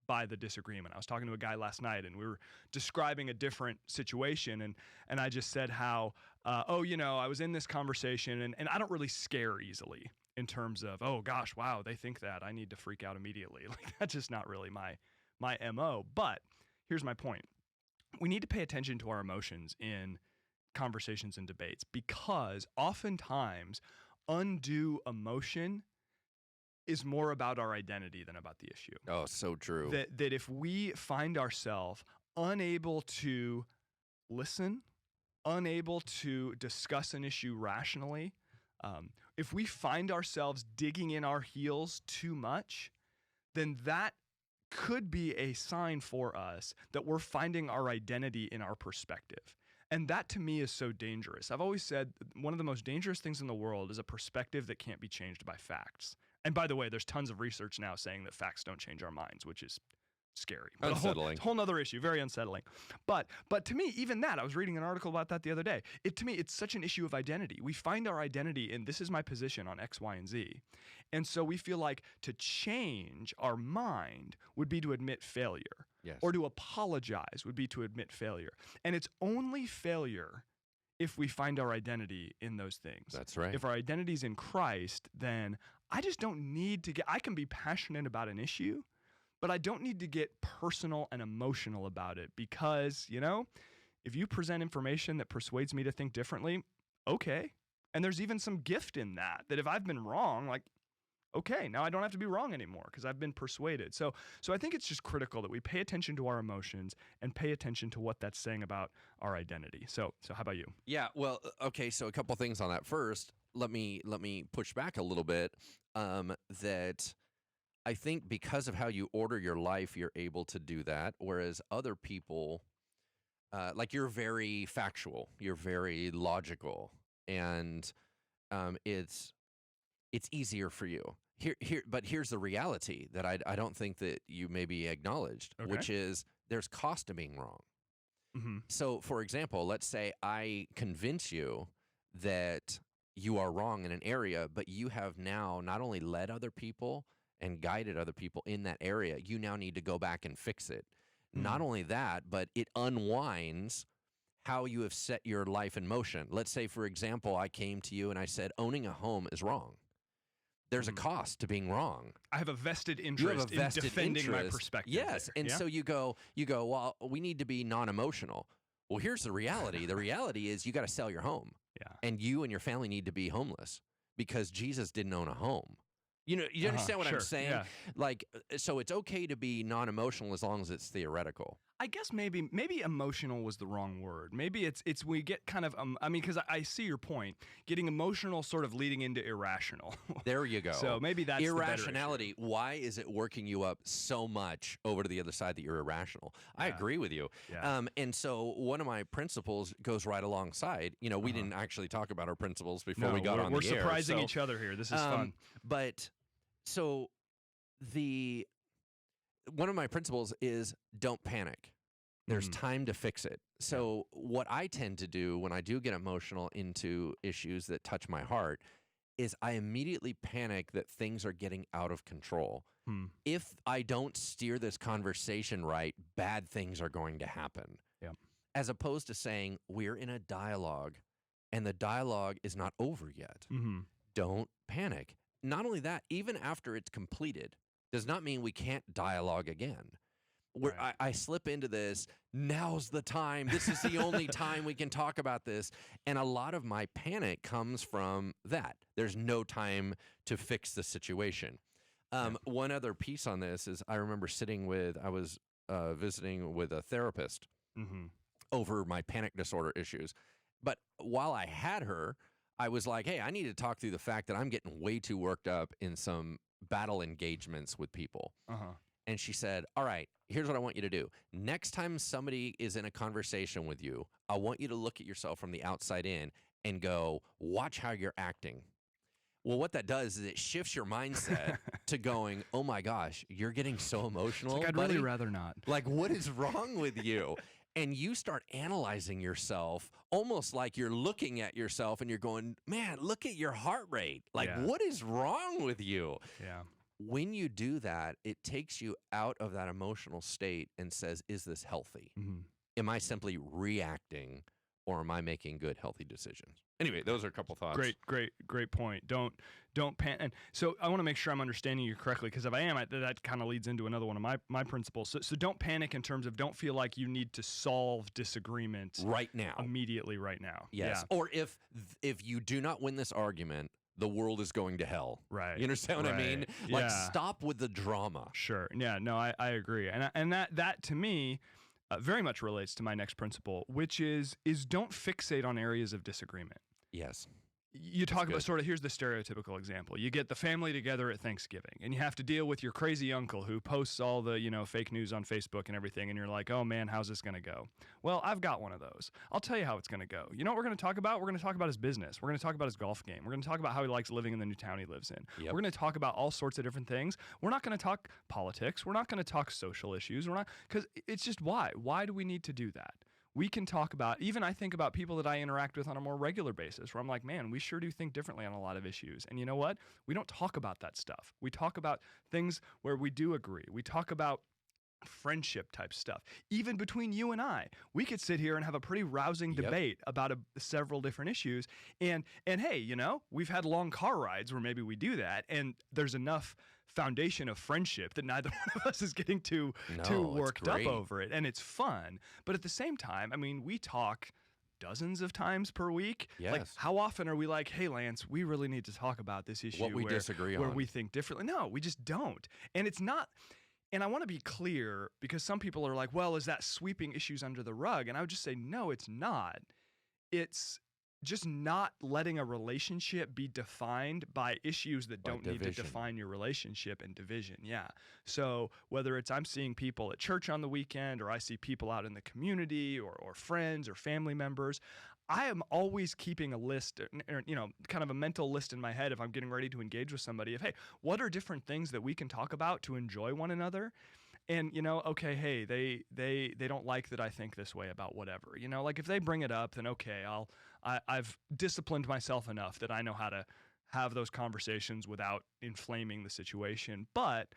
Speaker 1: by the disagreement. I was talking to a guy last night, and we were describing a different situation, and I just said how, I was in this conversation, and I don't really scare easily in terms of, oh gosh, wow, they think that, I need to freak out immediately. Like, that's just not really my MO. But here's my point. We need to pay attention to our emotions in conversations and debates, because oftentimes undue emotion is more about our identity than about the issue.
Speaker 2: Oh, so true.
Speaker 1: That if we find ourselves unable to listen, unable to discuss an issue rationally, if we find ourselves digging in our heels too much, then that could be a sign for us that we're finding our identity in our perspective. And that, to me, is so dangerous. I've always said one of the most dangerous things in the world is a perspective that can't be changed by facts. And by the way, there's tons of research now saying that facts don't change our minds, which is scary. But
Speaker 2: Unsettling.
Speaker 1: A whole nother issue, very unsettling. But to me, even that, I was reading an article about that the other day. To me, it's such an issue of identity. We find our identity in, this is my position on X, Y, and Z. And so we feel like to change our mind would be to admit failure.
Speaker 2: Yes.
Speaker 1: Or to apologize would be to admit failure. And it's only failure if we find our identity in those things.
Speaker 2: That's right.
Speaker 1: If our identity is in Christ, then I just don't need to I can be passionate about an issue, but I don't need to get personal and emotional about it, because, if you present information that persuades me to think differently, okay. And there's even some gift in that if I've been wrong, like, okay, now I don't have to be wrong anymore because I've been persuaded. So I think it's just critical that we pay attention to our emotions and pay attention to what that's saying about our identity. So how about you?
Speaker 2: Yeah, well, okay, so a couple things on that. First, let me push back a little bit, that I think because of how you order your life, you're able to do that, whereas other people, like, you're very factual, you're very logical, and it's easier for you. But here's the reality that I don't think that you maybe acknowledged,
Speaker 1: Okay.
Speaker 2: which is there's cost to being wrong.
Speaker 1: Mm-hmm.
Speaker 2: So, for example, let's say I convince you that you are wrong in an area, but you have now not only led other people and guided other people in that area, you now need to go back and fix it. Not only that, but it unwinds how you have set your life in motion. Let's say, for example, I came to you and I said, owning a home is wrong. There's a cost to being wrong.
Speaker 1: I have a vested interest in defending my perspective.
Speaker 2: Yes,
Speaker 1: there.
Speaker 2: and
Speaker 1: Yeah?
Speaker 2: so you go, well, we need to be non-emotional. Well, here's the reality. The reality is you got to sell your home.
Speaker 1: Yeah.
Speaker 2: And you and your family need to be homeless because Jesus didn't own a home. You understand what I'm
Speaker 1: Sure,
Speaker 2: saying?
Speaker 1: yeah.
Speaker 2: Like, so it's okay to be non-emotional as long as it's theoretical.
Speaker 1: I guess maybe emotional was the wrong word. Maybe it's we get kind of because I see your point. Getting emotional sort of leading into irrational.
Speaker 2: There you go.
Speaker 1: So maybe that's
Speaker 2: irrationality. Why is it working you up so much over to the other side that you're irrational? I agree with you.
Speaker 1: Yeah.
Speaker 2: And so one of my principles goes right alongside. We didn't actually talk about our principles before we got on the air.
Speaker 1: We're surprising each other here. This is fun.
Speaker 2: But so one of my principles is don't panic. There's time to fix it. So what I tend to do when I do get emotional into issues that touch my heart is I immediately panic that things are getting out of control. If I don't steer this conversation right, bad things are going to happen.
Speaker 1: Yeah.
Speaker 2: As opposed to saying we're in a dialogue and the dialogue is not over yet.
Speaker 1: Mm-hmm.
Speaker 2: Don't panic. Not only that, even after it's completed, does not mean we can't dialogue again.
Speaker 1: Right.
Speaker 2: I slip into this, now's the time, this is the only time we can talk about this. And a lot of my panic comes from that. There's no time to fix the situation. One other piece on this is I remember I was visiting with a therapist over my panic disorder issues. But while I had her, I was like, hey, I need to talk through the fact that I'm getting way too worked up in some battle engagements with people. And she said, all right, here's what I want you to do. Next time somebody is in a conversation with you, I want you to look at yourself from the outside in and go, watch how you're acting. Well, what that does is it shifts your mindset to going, oh my gosh, you're getting so emotional.
Speaker 1: It's like, I'd
Speaker 2: buddy.
Speaker 1: really rather not.
Speaker 2: Like, what is wrong with you? And you start analyzing yourself almost like you're looking at yourself and you're going, man, look at your heart rate. Like,
Speaker 1: Yeah.
Speaker 2: what is wrong with you?
Speaker 1: Yeah.
Speaker 2: When you do that, it takes you out of that emotional state and says, is this healthy?
Speaker 1: Mm-hmm.
Speaker 2: Am I simply reacting, or am I making good, healthy decisions? Anyway, those are a couple thoughts.
Speaker 1: Great point. Don't panic. And so I want to make sure I'm understanding you correctly, because if I am, that kind of leads into another one of my principles. So don't panic in terms of don't feel like you need to solve disagreement
Speaker 2: right now,
Speaker 1: immediately, right now.
Speaker 2: Yes.
Speaker 1: Yeah.
Speaker 2: Or if you do not win this argument, the world is going to hell.
Speaker 1: Right.
Speaker 2: You understand what I mean?
Speaker 1: Yeah.
Speaker 2: Like, stop with the drama.
Speaker 1: Sure. Yeah. No, I agree. And that to me very much relates to my next principle, which is don't fixate on areas of disagreement.
Speaker 2: Yes.
Speaker 1: You talk about sort of, here's the stereotypical example. You get the family together at Thanksgiving and you have to deal with your crazy uncle who posts all the, fake news on Facebook and everything. And you're like, oh man, how's this going to go? Well, I've got one of those. I'll tell you how it's going to go. You know what we're going to talk about? We're going to talk about his business. We're going to talk about his golf game. We're going to talk about how he likes living in the new town he lives in.
Speaker 2: Yep.
Speaker 1: We're going to talk about all sorts of different things. We're not going to talk politics. We're not going to talk social issues. Because it's just why? Why do we need to do that? We can talk about, even I think about people that I interact with on a more regular basis, where I'm like, man, we sure do think differently on a lot of issues. And you know what? We don't talk about that stuff. We talk about things where we do agree. We talk about friendship type stuff. Even between you and I, we could sit here and have a pretty rousing debate about several different issues. And hey, we've had long car rides where maybe we do that, and there's enough foundation of friendship that neither one of us is getting too worked up over it, and it's fun. But at the same time, I mean, we talk dozens of times per week.
Speaker 2: Yes.
Speaker 1: Like, how often are we like, hey, Lance, we really need to talk about this issue
Speaker 2: what we disagree on,
Speaker 1: where we think differently? No, we just don't. And it's not. And I want to be clear, because some people are like, well, is that sweeping issues under the rug? And I would just say, no, it's not. It's just not letting a relationship be defined by issues that don't need to define your relationship, and division. Yeah. So whether it's I'm seeing people at church on the weekend, or I see people out in the community, or friends or family members, I am always keeping a list, or, kind of a mental list in my head if I'm getting ready to engage with somebody of, hey, what are different things that we can talk about to enjoy one another? And, okay, hey, they don't like that I think this way about whatever. Like, if they bring it up, then okay, I've disciplined myself enough that I know how to have those conversations without inflaming the situation. But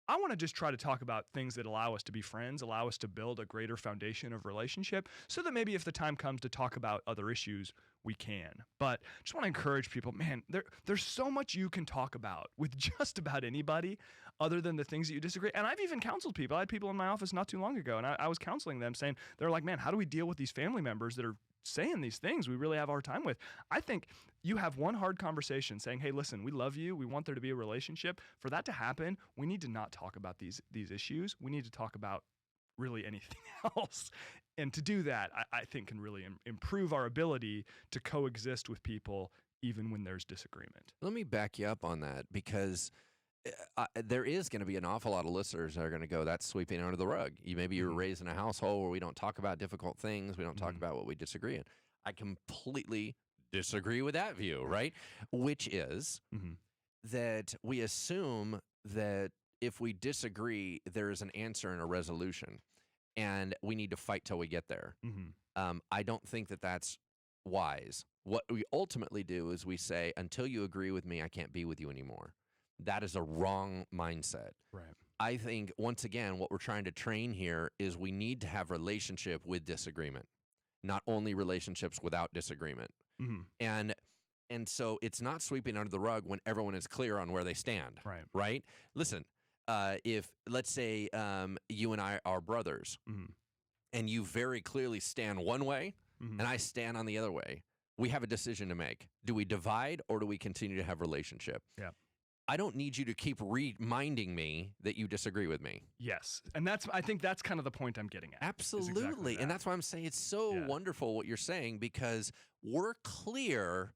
Speaker 1: I want to just try to talk about things that allow us to be friends, allow us to build a greater foundation of relationship, so that maybe if the time comes to talk about other issues, we can. But just want to encourage people, man, there's so much you can talk about with just about anybody other than the things that you disagree. And I've even counseled people. I had people in my office not too long ago, and I was counseling them saying, they're like, man, how do we deal with these family members that are saying these things we really have a hard time with? I think you have one hard conversation saying, hey, listen, we love you. We want there to be a relationship. For that to happen, we need to not talk about these issues. We need to talk about really anything else. And to do that, I think can really improve our ability to coexist with people even when there's disagreement.
Speaker 2: Let me back you up on that, because there is going to be an awful lot of listeners that are going to go, that's sweeping under the rug. Maybe you're raised in a household where we don't talk about difficult things. We don't talk about what we disagree in. I completely disagree with that view, right? Which is that we assume that if we disagree, there is an answer and a resolution, and we need to fight till we get there. I don't think that that's wise. What we ultimately do is we say, until you agree with me, I can't be with you anymore. That is a wrong mindset. Right. I think, once again, what we're trying to train here is we need to have relationship with disagreement, not only relationships without disagreement. And so it's not sweeping under the rug when everyone is clear on where they stand. Right? Listen, if, let's say, you and I are brothers, and you very clearly stand one way, and I stand on the other way, we have a decision to make. Do we divide, or do we continue to have relationship? Yeah. I don't need you to keep reminding me that you disagree with me.
Speaker 1: Yes. And I think that's kind of the point I'm getting at.
Speaker 2: Absolutely. Exactly that. And that's why I'm saying it's so wonderful what you're saying, because we're clear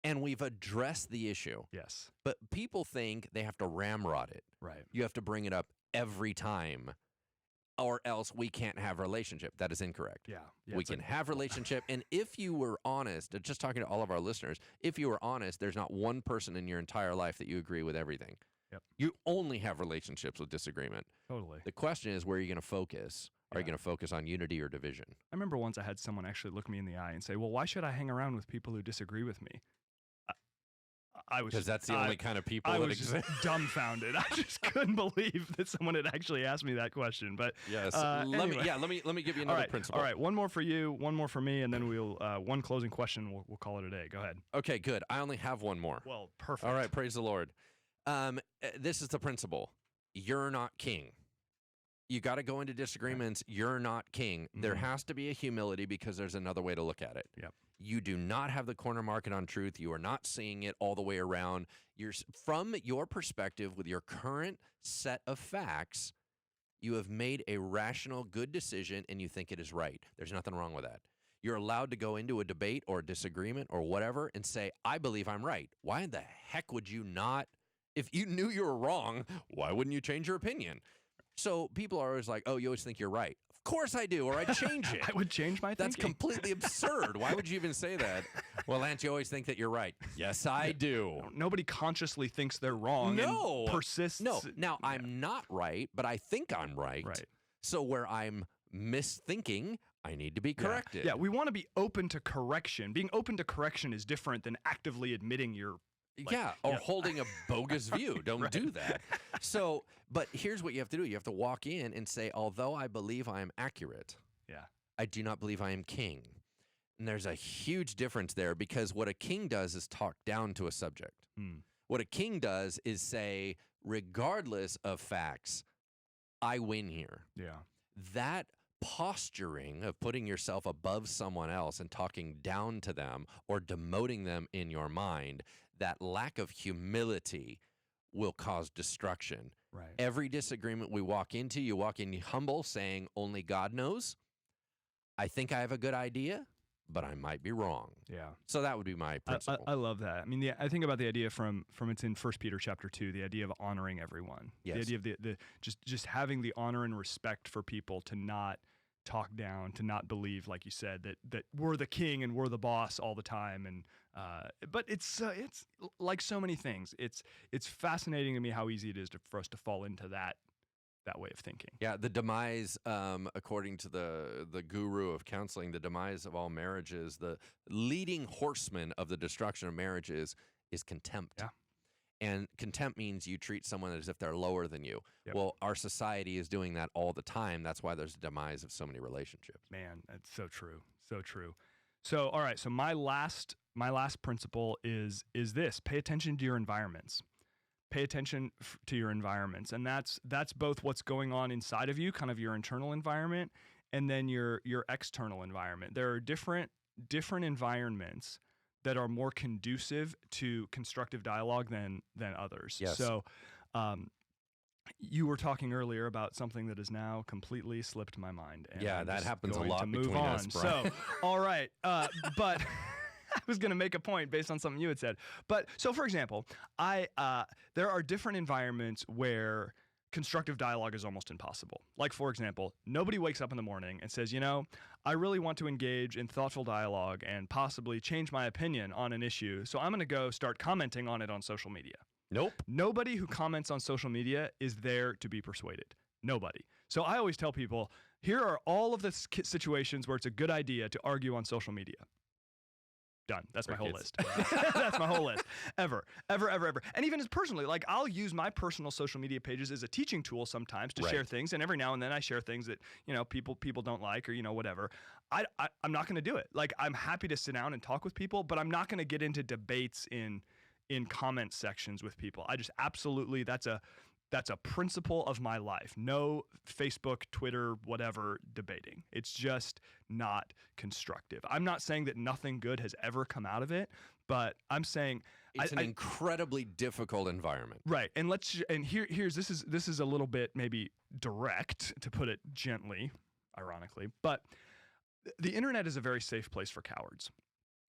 Speaker 2: and we've addressed the issue.
Speaker 1: Yes.
Speaker 2: But people think they have to ramrod it.
Speaker 1: Right.
Speaker 2: You have to bring it up every time. or else we can't have a relationship. That is incorrect.
Speaker 1: Yeah.
Speaker 2: We can have relationship. And if you were honest, just talking to all of our listeners, if you were honest, there's not one person in your entire life that you agree with everything.
Speaker 1: Yep.
Speaker 2: You only have relationships with disagreement.
Speaker 1: Totally.
Speaker 2: The question is, where are you going to focus? Are you going to focus on unity or division?
Speaker 1: I remember once I had someone actually look me in the eye and say, well, why should I hang around with people who disagree with me? I was,
Speaker 2: because that's the only kind of people
Speaker 1: I
Speaker 2: that
Speaker 1: was just
Speaker 2: exist.
Speaker 1: dumbfounded. I just couldn't believe that someone had actually asked me that question. But
Speaker 2: yes,
Speaker 1: anyway.
Speaker 2: let me give you another principle.
Speaker 1: All right, one more for you, one more for me, and then we'll one closing question. We'll call it a day. Go ahead.
Speaker 2: Okay, good. I only have one more.
Speaker 1: Well, perfect.
Speaker 2: All right, praise the Lord. This is the principle. You're not king. You got to go into disagreements. You're not king. There has to be a humility because there's another way to look at it.
Speaker 1: Yep.
Speaker 2: You do not have the corner market on truth. You are not seeing it all the way around. You're from your perspective with your current set of facts, you have made a rational, good decision, and you think it is right. There's nothing wrong with that. You're allowed to go into a debate or a disagreement or whatever and say, I believe I'm right. Why in the heck would you not? If you knew you were wrong, why wouldn't you change your opinion? So people are always like, oh, you always think you're right. Of course I do, or I'd change it.
Speaker 1: I would change my
Speaker 2: That's
Speaker 1: thinking.
Speaker 2: completely absurd. Why would you even say that? Well, Lance, you always think that you're right. Yes, I do.
Speaker 1: Nobody consciously thinks they're wrong
Speaker 2: No.
Speaker 1: and persists.
Speaker 2: No. Now, I'm not right, but I think I'm right.
Speaker 1: Right.
Speaker 2: So where I'm misthinking, I need to be corrected.
Speaker 1: Yeah, we want to be open to correction. Being open to correction is different than actively admitting you're
Speaker 2: holding a bogus view. Don't do that. So, but here's what you have to do. You have to walk in and say, although I believe I am accurate, I do not believe I am king. And there's a huge difference there because what a king does is talk down to a subject. What a king does is say, regardless of facts, I win here.
Speaker 1: Yeah.
Speaker 2: That posturing of putting yourself above someone else and talking down to them or demoting them in your mind, that lack of humility will cause destruction.
Speaker 1: Right.
Speaker 2: Every disagreement we walk into, you walk in humble, saying, only God knows. I think I have a good idea, but I might be wrong.
Speaker 1: Yeah.
Speaker 2: So that would be my principle.
Speaker 1: I love that. I mean, I think about the idea from it's in 1 Peter chapter 2, the idea of honoring everyone.
Speaker 2: Yes.
Speaker 1: The idea of the just having the honor and respect for people, to not talk down, to not believe, like you said, that we're the king and we're the boss all the time. And but it's like so many things. It's fascinating to me how easy it is for us to fall into that way of thinking.
Speaker 2: Yeah, the demise, according to the guru of counseling, the demise of all marriages, the leading horseman of the destruction of marriages is contempt.
Speaker 1: Yeah.
Speaker 2: And contempt means you treat someone as if they're lower than you.
Speaker 1: Yep.
Speaker 2: Well, our society is doing that all the time. That's why there's a demise of so many relationships.
Speaker 1: Man, that's so true. So true. So, all right. So my last principle is this: pay attention to your environments. Pay attention to your environments. And that's both what's going on inside of you, kind of your internal environment, and then your external environment. There are different environments that are more conducive to constructive dialogue than others.
Speaker 2: Yes.
Speaker 1: So you were talking earlier about something that has now completely slipped my mind. And
Speaker 2: Yeah,
Speaker 1: I'm
Speaker 2: that
Speaker 1: just
Speaker 2: happens a
Speaker 1: going
Speaker 2: lot
Speaker 1: to move
Speaker 2: between
Speaker 1: on.
Speaker 2: us, Brian.
Speaker 1: So, all right. But I was going to make a point based on something you had said. But so, for example, there are different environments where constructive dialogue is almost impossible. Like, for example, nobody wakes up in the morning and says, I really want to engage in thoughtful dialogue and possibly change my opinion on an issue, so I'm going to go start commenting on it on social media.
Speaker 2: Nope.
Speaker 1: Nobody who comments on social media is there to be persuaded. Nobody. So I always tell people, here are all of the situations where it's a good idea to argue on social media. Done. That's my whole list. That's my whole list. Ever. And even as personally, like, I'll use my personal social media pages as a teaching tool sometimes to share things. And every now and then I share things that, people don't like, or, whatever. I'm not going to do it. Like, I'm happy to sit down and talk with people, but I'm not going to get into debates in comment sections with people. I just absolutely, that's a principle of my life. No Facebook, Twitter, whatever debating. It's just not constructive. I'm not saying that nothing good has ever come out of it, but I'm saying
Speaker 2: it's an incredibly difficult environment.
Speaker 1: Right. And here's this is a little bit maybe direct, to put it gently, ironically, but the internet is a very safe place for cowards.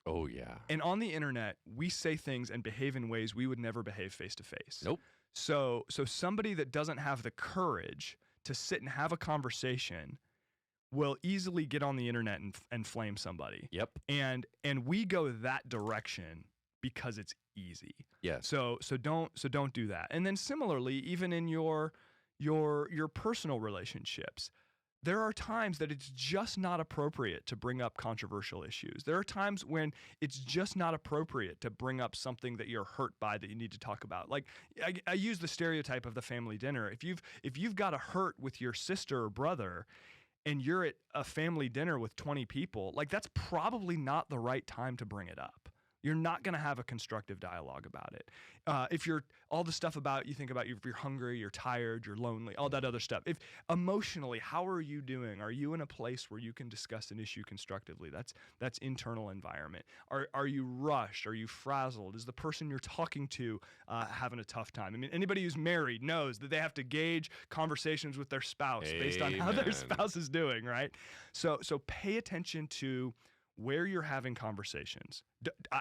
Speaker 2: Oh yeah.
Speaker 1: And on the internet, we say things and behave in ways we would never behave face to face.
Speaker 2: Nope.
Speaker 1: So somebody that doesn't have the courage to sit and have a conversation will easily get on the internet and flame somebody.
Speaker 2: Yep.
Speaker 1: And we go that direction because it's easy.
Speaker 2: Yes.
Speaker 1: So don't do that. And then similarly, even in your personal relationships, there are times that it's just not appropriate to bring up controversial issues. There are times when it's just not appropriate to bring up something that you're hurt by that you need to talk about. Like I use the stereotype of the family dinner. If you've got a hurt with your sister or brother and you're at a family dinner with 20 people, like that's probably not the right time to bring it up. You're not going to have a constructive dialogue about it. If you're all the stuff about, you think about if you're hungry, you're tired, you're lonely, all that other stuff. If emotionally, how are you doing? Are you in a place where you can discuss an issue constructively? That's internal environment. Are you rushed? Are you frazzled? Is the person you're talking to having a tough time? I mean, anybody who's married knows that they have to gauge conversations with their spouse based on how their spouse is doing, right? So pay attention to where you're having conversations.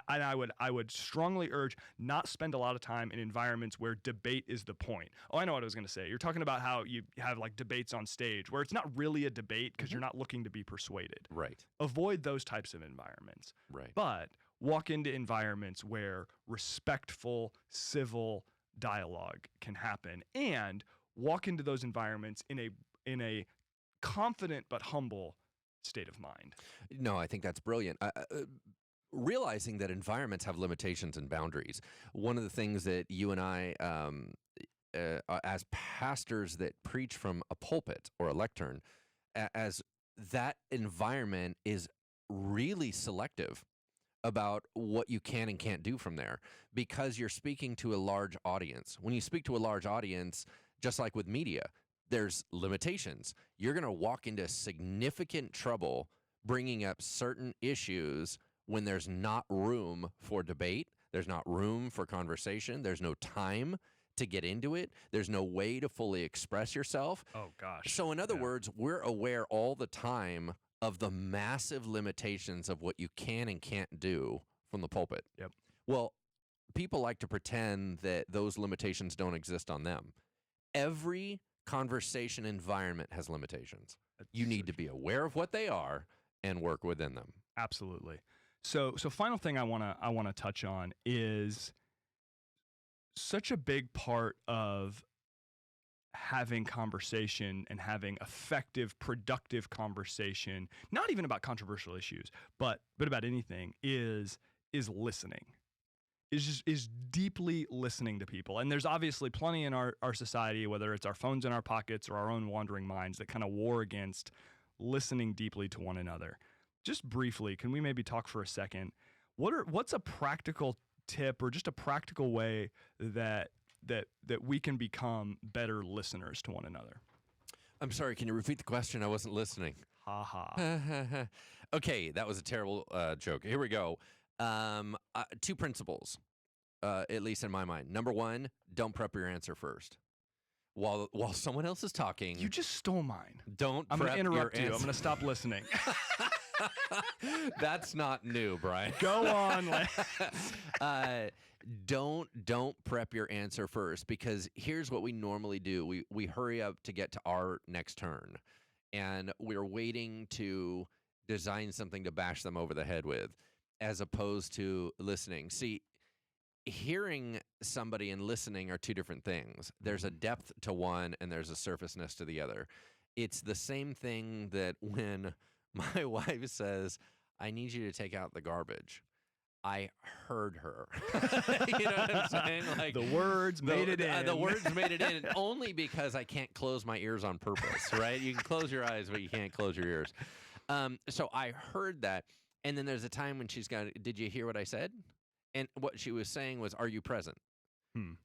Speaker 1: I would strongly urge not spend a lot of time in environments where debate is the point. Oh, I know what I was going to say. You're talking about how you have like debates on stage where it's not really a debate because you're not looking to be persuaded.
Speaker 2: Right.
Speaker 1: Avoid those types of environments.
Speaker 2: Right.
Speaker 1: But walk into environments where respectful, civil dialogue can happen, and walk into those environments in a confident but humble state of mind.
Speaker 2: No, I think that's brilliant. Realizing that environments have limitations and boundaries. One of the things that you and I, as pastors that preach from a pulpit or a lectern, as that environment is really selective about what you can and can't do from there, because you're speaking to a large audience. When you speak to a large audience, just like with media, there's limitations. You're going to walk into significant trouble bringing up certain issues when there's not room for debate, there's not room for conversation, there's no time to get into it, there's no way to fully express yourself.
Speaker 1: Oh, gosh.
Speaker 2: So in other words, we're aware all the time of the massive limitations of what you can and can't do from the pulpit.
Speaker 1: Yep.
Speaker 2: Well, people like to pretend that those limitations don't exist on them. Every conversation environment has limitations. You need to be aware of what they are and work within them.
Speaker 1: Absolutely. So final thing I want to touch on is such a big part of having conversation and having effective, productive conversation, not even about controversial issues, but about anything, is listening. Is deeply listening to people. And there's obviously plenty in our society, whether it's our phones in our pockets or our own wandering minds, that kind of war against listening deeply to one another. Just briefly, can we maybe talk for a second? What's a practical tip or just a practical way that we can become better listeners to one another?
Speaker 2: I'm sorry, can you repeat the question? I wasn't listening.
Speaker 1: Ha ha.
Speaker 2: Okay, that was a terrible joke. Here we go. 2 principles, at least in my mind. Number 1, don't prep your answer first. While someone else is talking,
Speaker 1: You just stole mine.
Speaker 2: don't
Speaker 1: I'm
Speaker 2: prep
Speaker 1: going to interrupt
Speaker 2: your
Speaker 1: you.
Speaker 2: answer.
Speaker 1: I'm going to stop listening.
Speaker 2: That's not new, Brian.
Speaker 1: Go on, Lance.
Speaker 2: Don't prep your answer first, because here's what we normally do. We hurry up to get to our next turn, and we're waiting to design something to bash them over the head with, as opposed to listening. See, hearing somebody and listening are 2 different things. There's a depth to one and there's a surfaceness to the other. It's the same thing that when my wife says, I need you to take out the garbage, I heard her. You know what I'm saying? Like,
Speaker 1: the words made it in.
Speaker 2: The words made it in, only because I can't close my ears on purpose, right? You can close your eyes, but you can't close your ears. So I heard that. And then there's a time when she's got, did you hear what I said? And what she was saying was, are you present?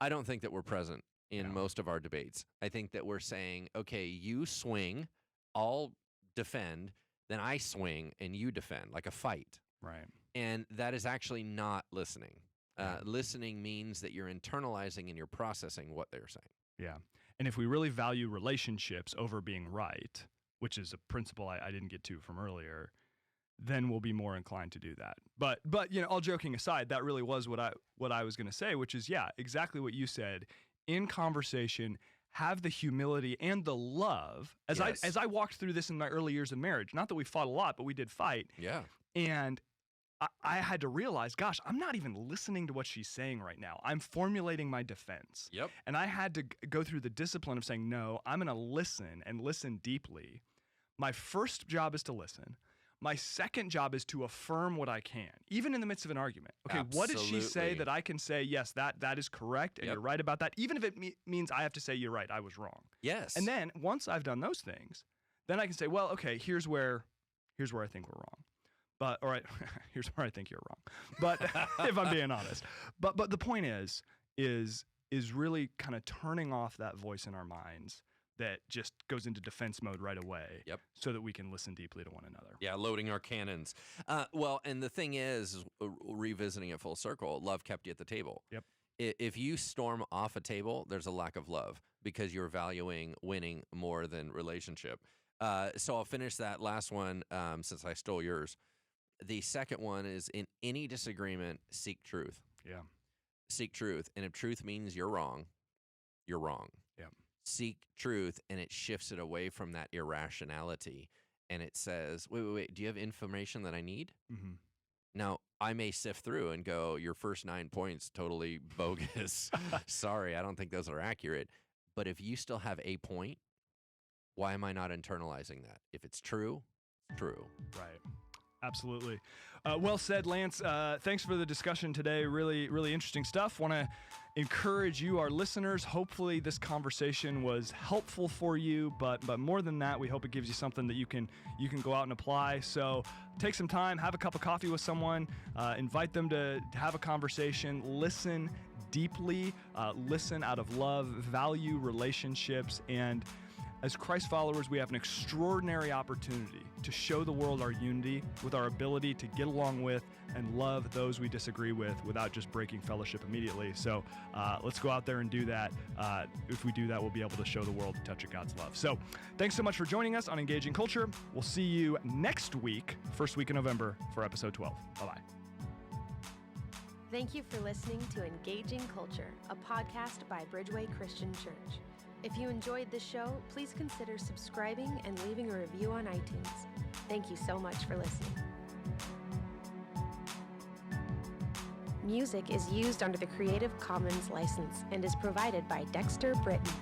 Speaker 2: I don't think that we're present in most of our debates. I think that we're saying, okay, you swing, I'll defend, then I swing and you defend, like a fight.
Speaker 1: Right.
Speaker 2: And that is actually not listening. Listening means that you're internalizing and you're processing what they're saying.
Speaker 1: Yeah. And if we really value relationships over being right, which is a principle I didn't get to from earlier, then we'll be more inclined to do that. But you know, all joking aside, that really was what I was going to say, which is, yeah, exactly what you said. In conversation, have the humility and the love as
Speaker 2: Yes.
Speaker 1: I walked through this in my early years of marriage. Not that we fought a lot, but we did fight.
Speaker 2: Yeah.
Speaker 1: And I had to realize, gosh, I'm not even listening to what she's saying right now. I'm formulating my defense.
Speaker 2: Yep.
Speaker 1: And I had to go through the discipline of saying, no, I'm going to listen and listen deeply. My first job is to listen. My second job is to affirm what I can, even in the midst of an argument. Okay, what did she say
Speaker 2: Absolutely.
Speaker 1: that I can say, yes, that is correct, and
Speaker 2: Yep.
Speaker 1: you're right about that, even if it means I have to say, you're right, I was wrong.
Speaker 2: Yes.
Speaker 1: And then once I've done those things, then I can say, well, okay, here's where I think we're wrong. But all right, here's where I think you're wrong. But if I'm being honest, but the point is really kind of turning off that voice in our minds that just goes into defense mode right away.
Speaker 2: Yep.
Speaker 1: So that we can listen deeply to one another.
Speaker 2: Yeah, loading our cannons. Well, and the thing is, revisiting it full circle, love kept you at the table.
Speaker 1: Yep.
Speaker 2: If you storm off a table, there's a lack of love because you're valuing winning more than relationship. So I'll finish that last one since I stole yours. The second one is, in any disagreement, seek truth.
Speaker 1: Yeah.
Speaker 2: Seek truth. And if truth means you're wrong, you're wrong.
Speaker 1: Yeah.
Speaker 2: Seek truth, and it shifts it away from that irrationality. And it says, wait, do you have information that I need?
Speaker 1: Mm-hmm.
Speaker 2: Now, I may sift through and go, your first 9 points, totally bogus. Sorry, I don't think those are accurate. But if you still have a point, why am I not internalizing that? If it's true, it's true.
Speaker 1: Right. Absolutely. Well said, Lance. Thanks for the discussion today. Really, really interesting stuff. Want to encourage you, our listeners. Hopefully this conversation was helpful for you, but more than that, we hope it gives you something that you can go out and apply. So take some time, have a cup of coffee with someone, invite them to have a conversation, listen deeply, listen out of love, value relationships, and as Christ followers, we have an extraordinary opportunity to show the world our unity with our ability to get along with and love those we disagree with without just breaking fellowship immediately. So let's go out there and do that. If we do that, we'll be able to show the world the touch of God's love. So thanks so much for joining us on Engaging Culture. We'll see you next week, first week in November, for episode 12. Bye-bye.
Speaker 3: Thank you for listening to Engaging Culture, a podcast by Bridgeway Christian Church. If you enjoyed this show, please consider subscribing and leaving a review on iTunes. Thank you so much for listening. Music is used under the Creative Commons license and is provided by Dexter Britton.